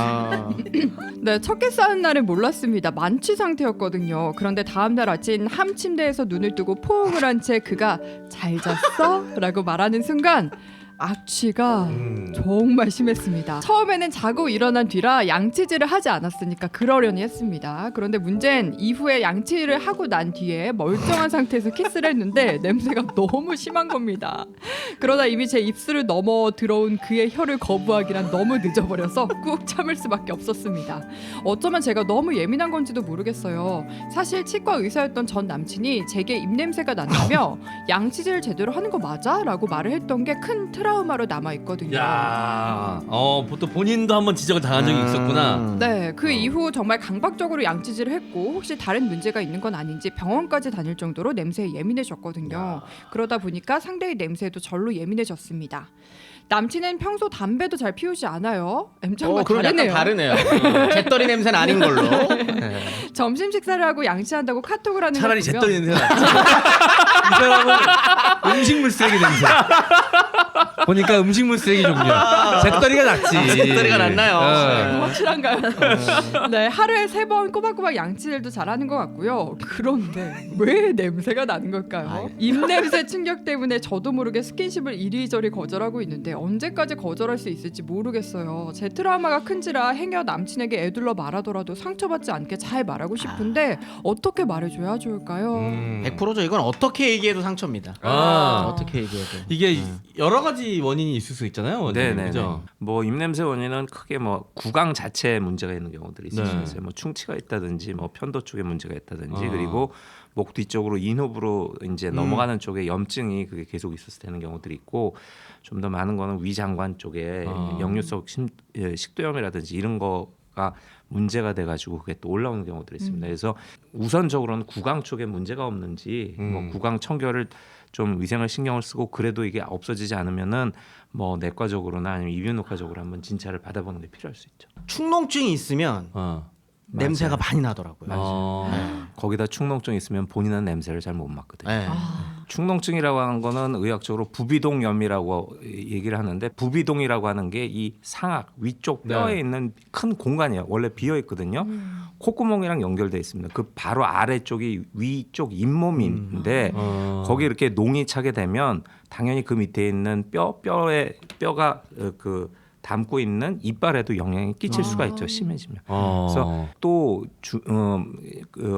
네, 첫 키스하는 날은 몰랐습니다. 만취 상태였거든요. 그런데 다음날 아침 함 침대에서 눈을 뜨고 포옹을 한 채 그가 잘 잤어? 라고 말하는 순간 악취가 정말 심했습니다. 처음에는 자고 일어난 뒤라 양치질을 하지 않았으니까 그러려니 했습니다. 그런데 문제는 이후에 양치를 하고 난 뒤에 멀쩡한 상태에서 키스를 했는데 냄새가 너무 심한 겁니다. 그러다 이미 제 입술을 넘어 들어온 그의 혀를 거부하기란 너무 늦어버려서 꾹 참을 수밖에 없었습니다. 어쩌면 제가 너무 예민한 건지도 모르겠어요. 사실 치과 의사였던 전 남친이 제게 입냄새가 난다며 양치질을 제대로 하는 거 맞아? 라고 말을 했던 게 큰 트라우마로 남아있거든요.
야, 보통 본인도 한번 지적을 당한 적이 있었구나.
네, 그 이후 정말 강박적으로 양치질을 했고 혹시 다른 문제가 있는 건 아닌지 병원까지 다닐 정도로 냄새에 예민해졌거든요. 그러다 보니까 상대의 냄새에도 절로 예민해졌습니다. 남친은 평소 담배도 잘 피우지 않아요. M장과
그럼
다르네요.
약간 다르네요. 제떨이 냄새는 아닌 걸로.
점심 식사를 하고 양치한다고 카톡을 하는
차라리
걸 보면
제떨이 냄새가 낫지. 이 사람은 음식물 쓰레기 냄새. 보니까 음식물 쓰레기 종류. 제떨이가 낫지.
제떨이가 낫나요?
확실한가요? 네, 하루에 3번 꼬박꼬박 양치질도 잘하는 것 같고요. 그런데 왜 냄새가 나는 걸까요? 입냄새 충격 때문에 저도 모르게 스킨십을 이리저리 거절하고 있는데 언제까지 거절할 수 있을지 모르겠어요. 제 트라우마가 큰지라 행여 남친에게 애둘러 말하더라도 상처받지 않게 잘 말하고 싶은데 어떻게 말해줘야 좋을까요?
100%죠. 이건 어떻게 얘기해도 상처입니다. 어떻게 얘기해도.
이게 여러 가지 원인이 있을 수 있잖아요. 원인이.
네네.
그죠?
뭐 입냄새 원인은 크게 뭐 구강 자체에 문제가 있는 경우들이 있을 수
네.
있어요. 뭐 충치가 있다든지 뭐 편도 쪽에 문제가 있다든지 그리고 목 뒤쪽으로 인후부로 이제 넘어가는 쪽에 염증이 그게 계속 있었을 때는 경우들이 있고 좀 더 많은 거는 위장관 쪽에 역류성 식도염이라든지 이런 거가 문제가 돼가지고 그게 또 올라오는 경우들이 있습니다. 그래서 우선적으로는 구강 쪽에 문제가 없는지 뭐 구강 청결을 좀 위생을 신경을 쓰고 그래도 이게 없어지지 않으면은 뭐 내과적으로나 아니면 이비인후과적으로 한번 진찰을 받아보는 게 필요할 수 있죠.
축농증이 있으면 냄새가 많이 나더라고요.
거기다 축농증이 있으면 본인은 냄새를 잘 못 맡거든요.
네.
축농증이라고 하는 거는 의학적으로 부비동염이라고 얘기를 하는데 부비동이라고 하는 게 이 상악 위쪽 뼈에 있는 큰 공간이에요. 원래 비어 있거든요. 콧구멍이랑 연결돼 있습니다. 그 바로 아래쪽이 위쪽 잇몸인데 거기 이렇게 농이 차게 되면 당연히 그 밑에 있는 뼈가 그 담고 있는 이빨에도 영향이 끼칠 수가 있죠. 심해지면. 그래서 또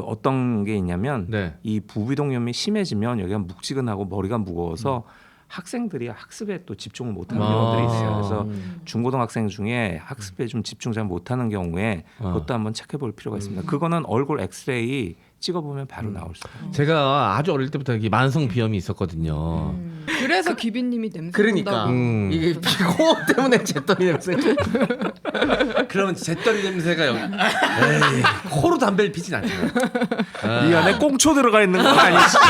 어떤 게 있냐면 이 부비동염이 심해지면 여기가 묵지근하고 머리가 무거워서 학생들이 학습에 또 집중을 못하는 경우들이 있어요. 그래서 중고등학생 중에 학습에 좀 집중 잘 못하는 경우에 그것도 한번 체크해볼 필요가 있습니다. 그거는 얼굴 엑스레이 찍어보면 바로 나올 수 있어요.
제가 아주 어릴 때부터 이게 만성 비염이 있었거든요.
그래서 기빈님이 냄새
그러니까
난다고.
이게 코 때문에 제떨이 냄새.
그러면 제떨이 냄새가 여기 코로 담배를 피진 않잖아요.
이 안에 꽁초 들어가 있는 건 아니시죠?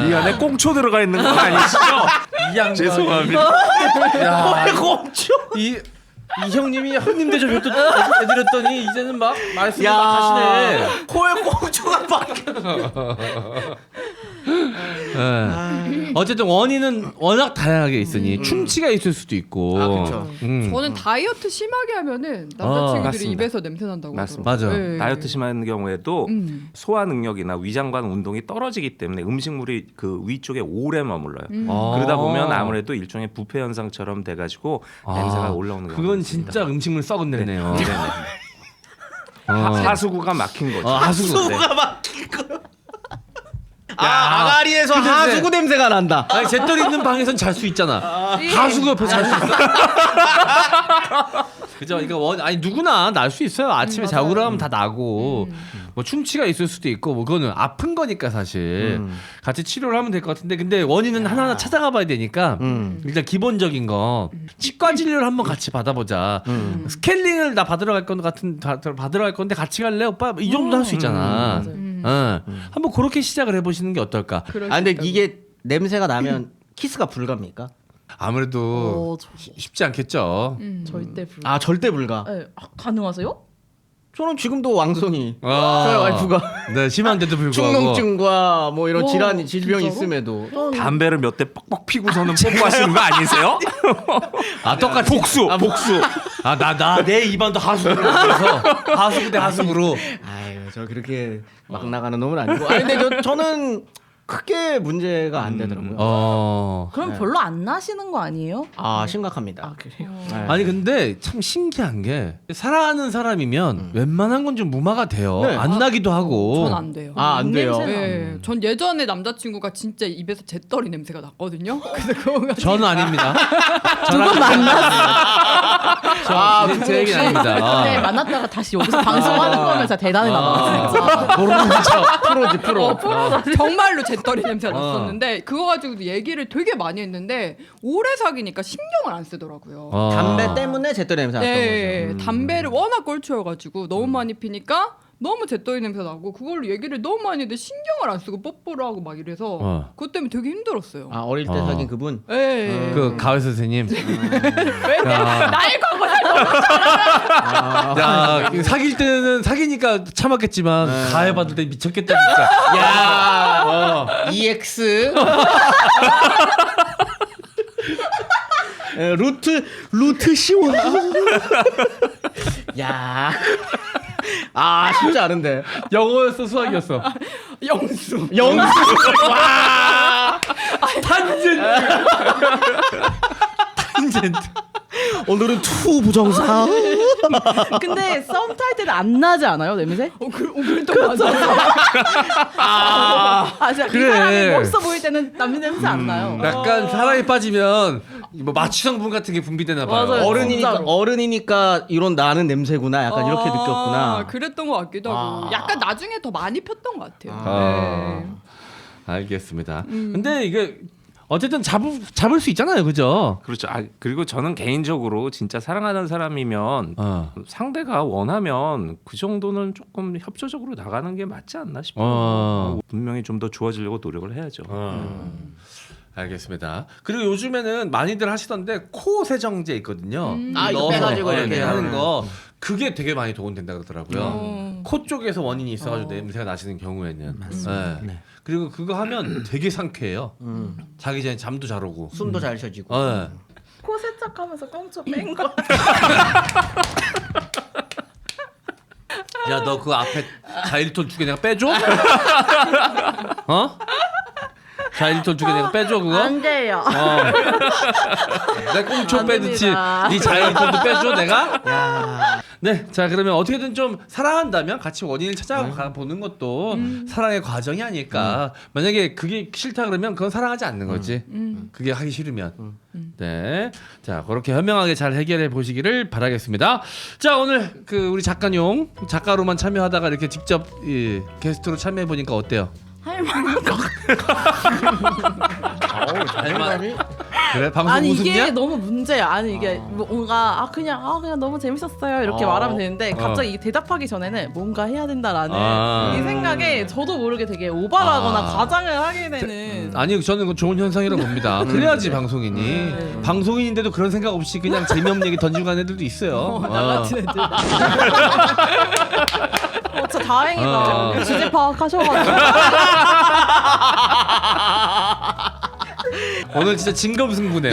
이 안에 꽁초 들어가 있는 건 아니시죠?
이 양반이-
죄송합니다.
야, 이 형님이 형님 대접 해드렸더니 이제는 막 말씀 막 하시네.
코에 꽁초가 박혀.
예. 어쨌든 원인은 워낙 다양하게 있으니 충치가 있을 수도 있고.
그렇죠.
저는 다이어트 심하게 하면은 남자친구들이
맞습니다.
입에서 냄새 난다고
맞습니다.
하더라고요.
맞아.
네.
다이어트 심한 경우에도
음.
소화 능력이나 위장관 운동이 떨어지기 때문에 음식물이 그 위쪽에 오래 머물러요.
아.
그러다 보면 아무래도 일종의 부패 현상처럼 돼가지고 냄새가 올라오는 거예요.
그건 진짜 음식물 썩은 냄새네요.
네네. 하수구가 막힌 거죠.
하수구.
네.
아가리에서
근데
하수구 냄새가 난다.
아니 잿더리 있는 방에선 잘 수 있잖아. 하수구 옆에 잘 수 있어. 그죠? 이거 아니 누구나 날 수 있어요. 아침에 자고 일어나면 다 나고 뭐 충치가 있을 수도 있고 뭐 그거는 아픈 거니까 사실 같이 치료를 하면 될 것 같은데 근데 원인은 하나하나 찾아가 봐야 되니까 일단 기본적인 거 치과 진료를 한번 같이 받아보자. 스케일링을 나 받으러 갈 건데 같이 갈래 오빠 이 정도 할 수 있잖아. 한번 그렇게 시작을 해보시는 게 어떨까?
아 근데 이게 냄새가 나면 키스가 불가입니까?
아무래도 쉽지 않겠죠.
절대 불.
아 절대 불가.
네. 가능하세요?
저는 지금도 왕성이.
아.
저희 와이프가
네 심한데도 불구하고.
축농증과 뭐 이런
와,
질환이 질병이
진짜로?
있음에도
담배를 몇 대 뻑뻑 피고서는 뽀뽀하시는 거 아니세요?
아 똑같이
복수.
나 내 입안도 하수구로 하수구 대 하수구로.
아유 저 그렇게 막 나가는 놈은 아니고. 아니 근데 저는 크게 문제가 안 되더라고요.
그럼 별로 안 나시는 거 아니에요?
아 심각합니다.
아 그래요?
네.
아니 근데 참 신기한 게 사랑하는 사람이면 웬만한 건 좀 무마가 돼요.
네.
안 나기도 하고.
전 안 돼요.
아 안 돼요.
냄새
네, 전 예전에 남자친구가 진짜 입에서 잿더리 냄새가 났거든요. 그래서 그거
저는 아닙니다. 누구 만났어? 제 얘기는 아닙니다.
네 만났다가 다시 여기서 방송하는 거면 진짜 대단하다 진짜.
모르는 척.
프로지 프로.
정말로 잿더리 냄새가 났었는데 그거 가지고도 얘기를 되게 많이 했는데 오래 사귀니까 신경을 안 쓰더라고요.
담배 때문에 제떨이 냄새 났던
네,
거죠.
담배를 워낙 꼴초여가지고 너무 많이 피니까 너무 잿더리 냄새 나고 그걸로 얘기를 너무 많이 했는데 신경을 안 쓰고 뽀뽀를 하고 막 이래서 그것 때문에 되게 힘들었어요.
아 어릴 때 사귄 그분.
네.
그 가을 선생님.
나의 광고
야 사귈 때는 사귀니까 참았겠지만 가해 받을 때 미쳤겠다 진짜.
야 EX 루트 시원. 야. 아 쉽지 않은데.
영어였어 수학이었어.
영수.
영수.
탄젠트.
오늘은 투 부정사.
근데 썸 탈 때는 안 나지 않아요 냄새?
그랬던 거 맞아요.
아 진짜
그래.
이 사람이 멋있어 보일 때는 남자 냄새 안 나요.
약간 사랑에 빠지면 뭐 마취 성분 같은 게 분비되나 봐요.
맞아요. 진짜로.
어른이니까 이런 나는 냄새구나. 약간 이렇게 느꼈구나.
그랬던 것 같기도 하고. 약간 나중에 더 많이 폈던 것 같아요.
아, 알겠습니다. 근데 이게 어쨌든 잡을 수 있잖아요, 그죠?
그렇죠. 그리고 저는 개인적으로 진짜 사랑하는 사람이면 상대가 원하면 그 정도는 조금 협조적으로 나가는 게 맞지 않나 싶어요. 분명히 좀 더 좋아지려고 노력을 해야죠.
알겠습니다. 그리고 요즘에는 많이들 하시던데 코 세정제 있거든요.
아, 이거
넣어서
빼가지고 이렇게
하는 거 그게 되게 많이 도움된다 그러더라고요. 코 쪽에서 원인이 있어가지고 냄새가 나시는 경우에는. 네.
네.
그리고 그거 하면 되게 상쾌해요. 자기 전에 잠도 잘 오고.
숨도 잘 쉬어지고.
네.
코 세척하면서 꽁초 뺀 거.
야, 너 그 앞에 자일톤 2개 내가 빼줘? 어? 자일톤 2개 내가 빼줘 그거?
안 돼요.
내 꽁초
안
빼듯이
됩니다.
네 자일톤도 빼줘 내가? 네, 자 그러면 어떻게든 좀 사랑한다면 같이 원인을 찾아가 보는 것도 사랑의 과정이 아닐까. 만약에 그게 싫다 그러면 그건 사랑하지 않는 거지. 그게 하기 싫으면. 네, 자 그렇게 현명하게 잘 해결해 보시기를 바라겠습니다. 자 오늘 그 우리 작가용 작가로만 참여하다가 이렇게 직접 게스트로 참여해 보니까 어때요?
할 만한 거.
할만 그래 방송
아니
우승이야?
이게 너무 문제야. 아니 이게 뭔가 그냥 너무 재밌었어요 이렇게 말하면 되는데 갑자기 이게 대답하기 전에는 뭔가 해야 된다라는 이 생각에 저도 모르게 되게 오바라거나 과장을 하게 되는.
아니 저는 그건 좋은 현상이라고 봅니다. 그래야지 방송인이 방송인인데도 그런 생각 없이 그냥 재미없는 얘기 던지고 가는 애들도 있어요.
나같은 애들. 진짜 다행이다. 주제 파악하셔가지고.
오늘 진짜 진검승부네요.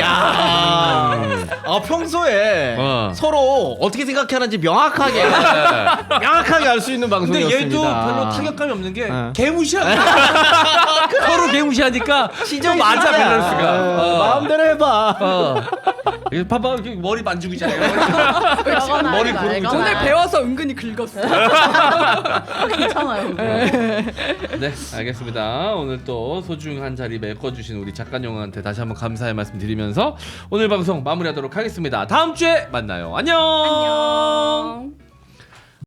평소에
어.
서로 어떻게 생각하는지 명확하게 알 수 있는
근데
방송이었습니다.
얘도 별로 타격감이 없는 게
어.
개무시하니까 서로 개무시하니까 좀 맞아 밸런스가.
마음대로 해봐.
이거 봐봐 이렇게 머리 만지고 있잖아요.
머리
고르고 있잖아.
오늘 배워서 은근히 긁었어.
괜찮아요.
네, 알겠습니다. 오늘 또 소중한 자리 메꿔주신 우리 작가님한테 다시 한번 감사의 말씀 드리면서 오늘 방송 마무리하도록 하겠습니다. 다음 주에 만나요. 안녕.
안녕.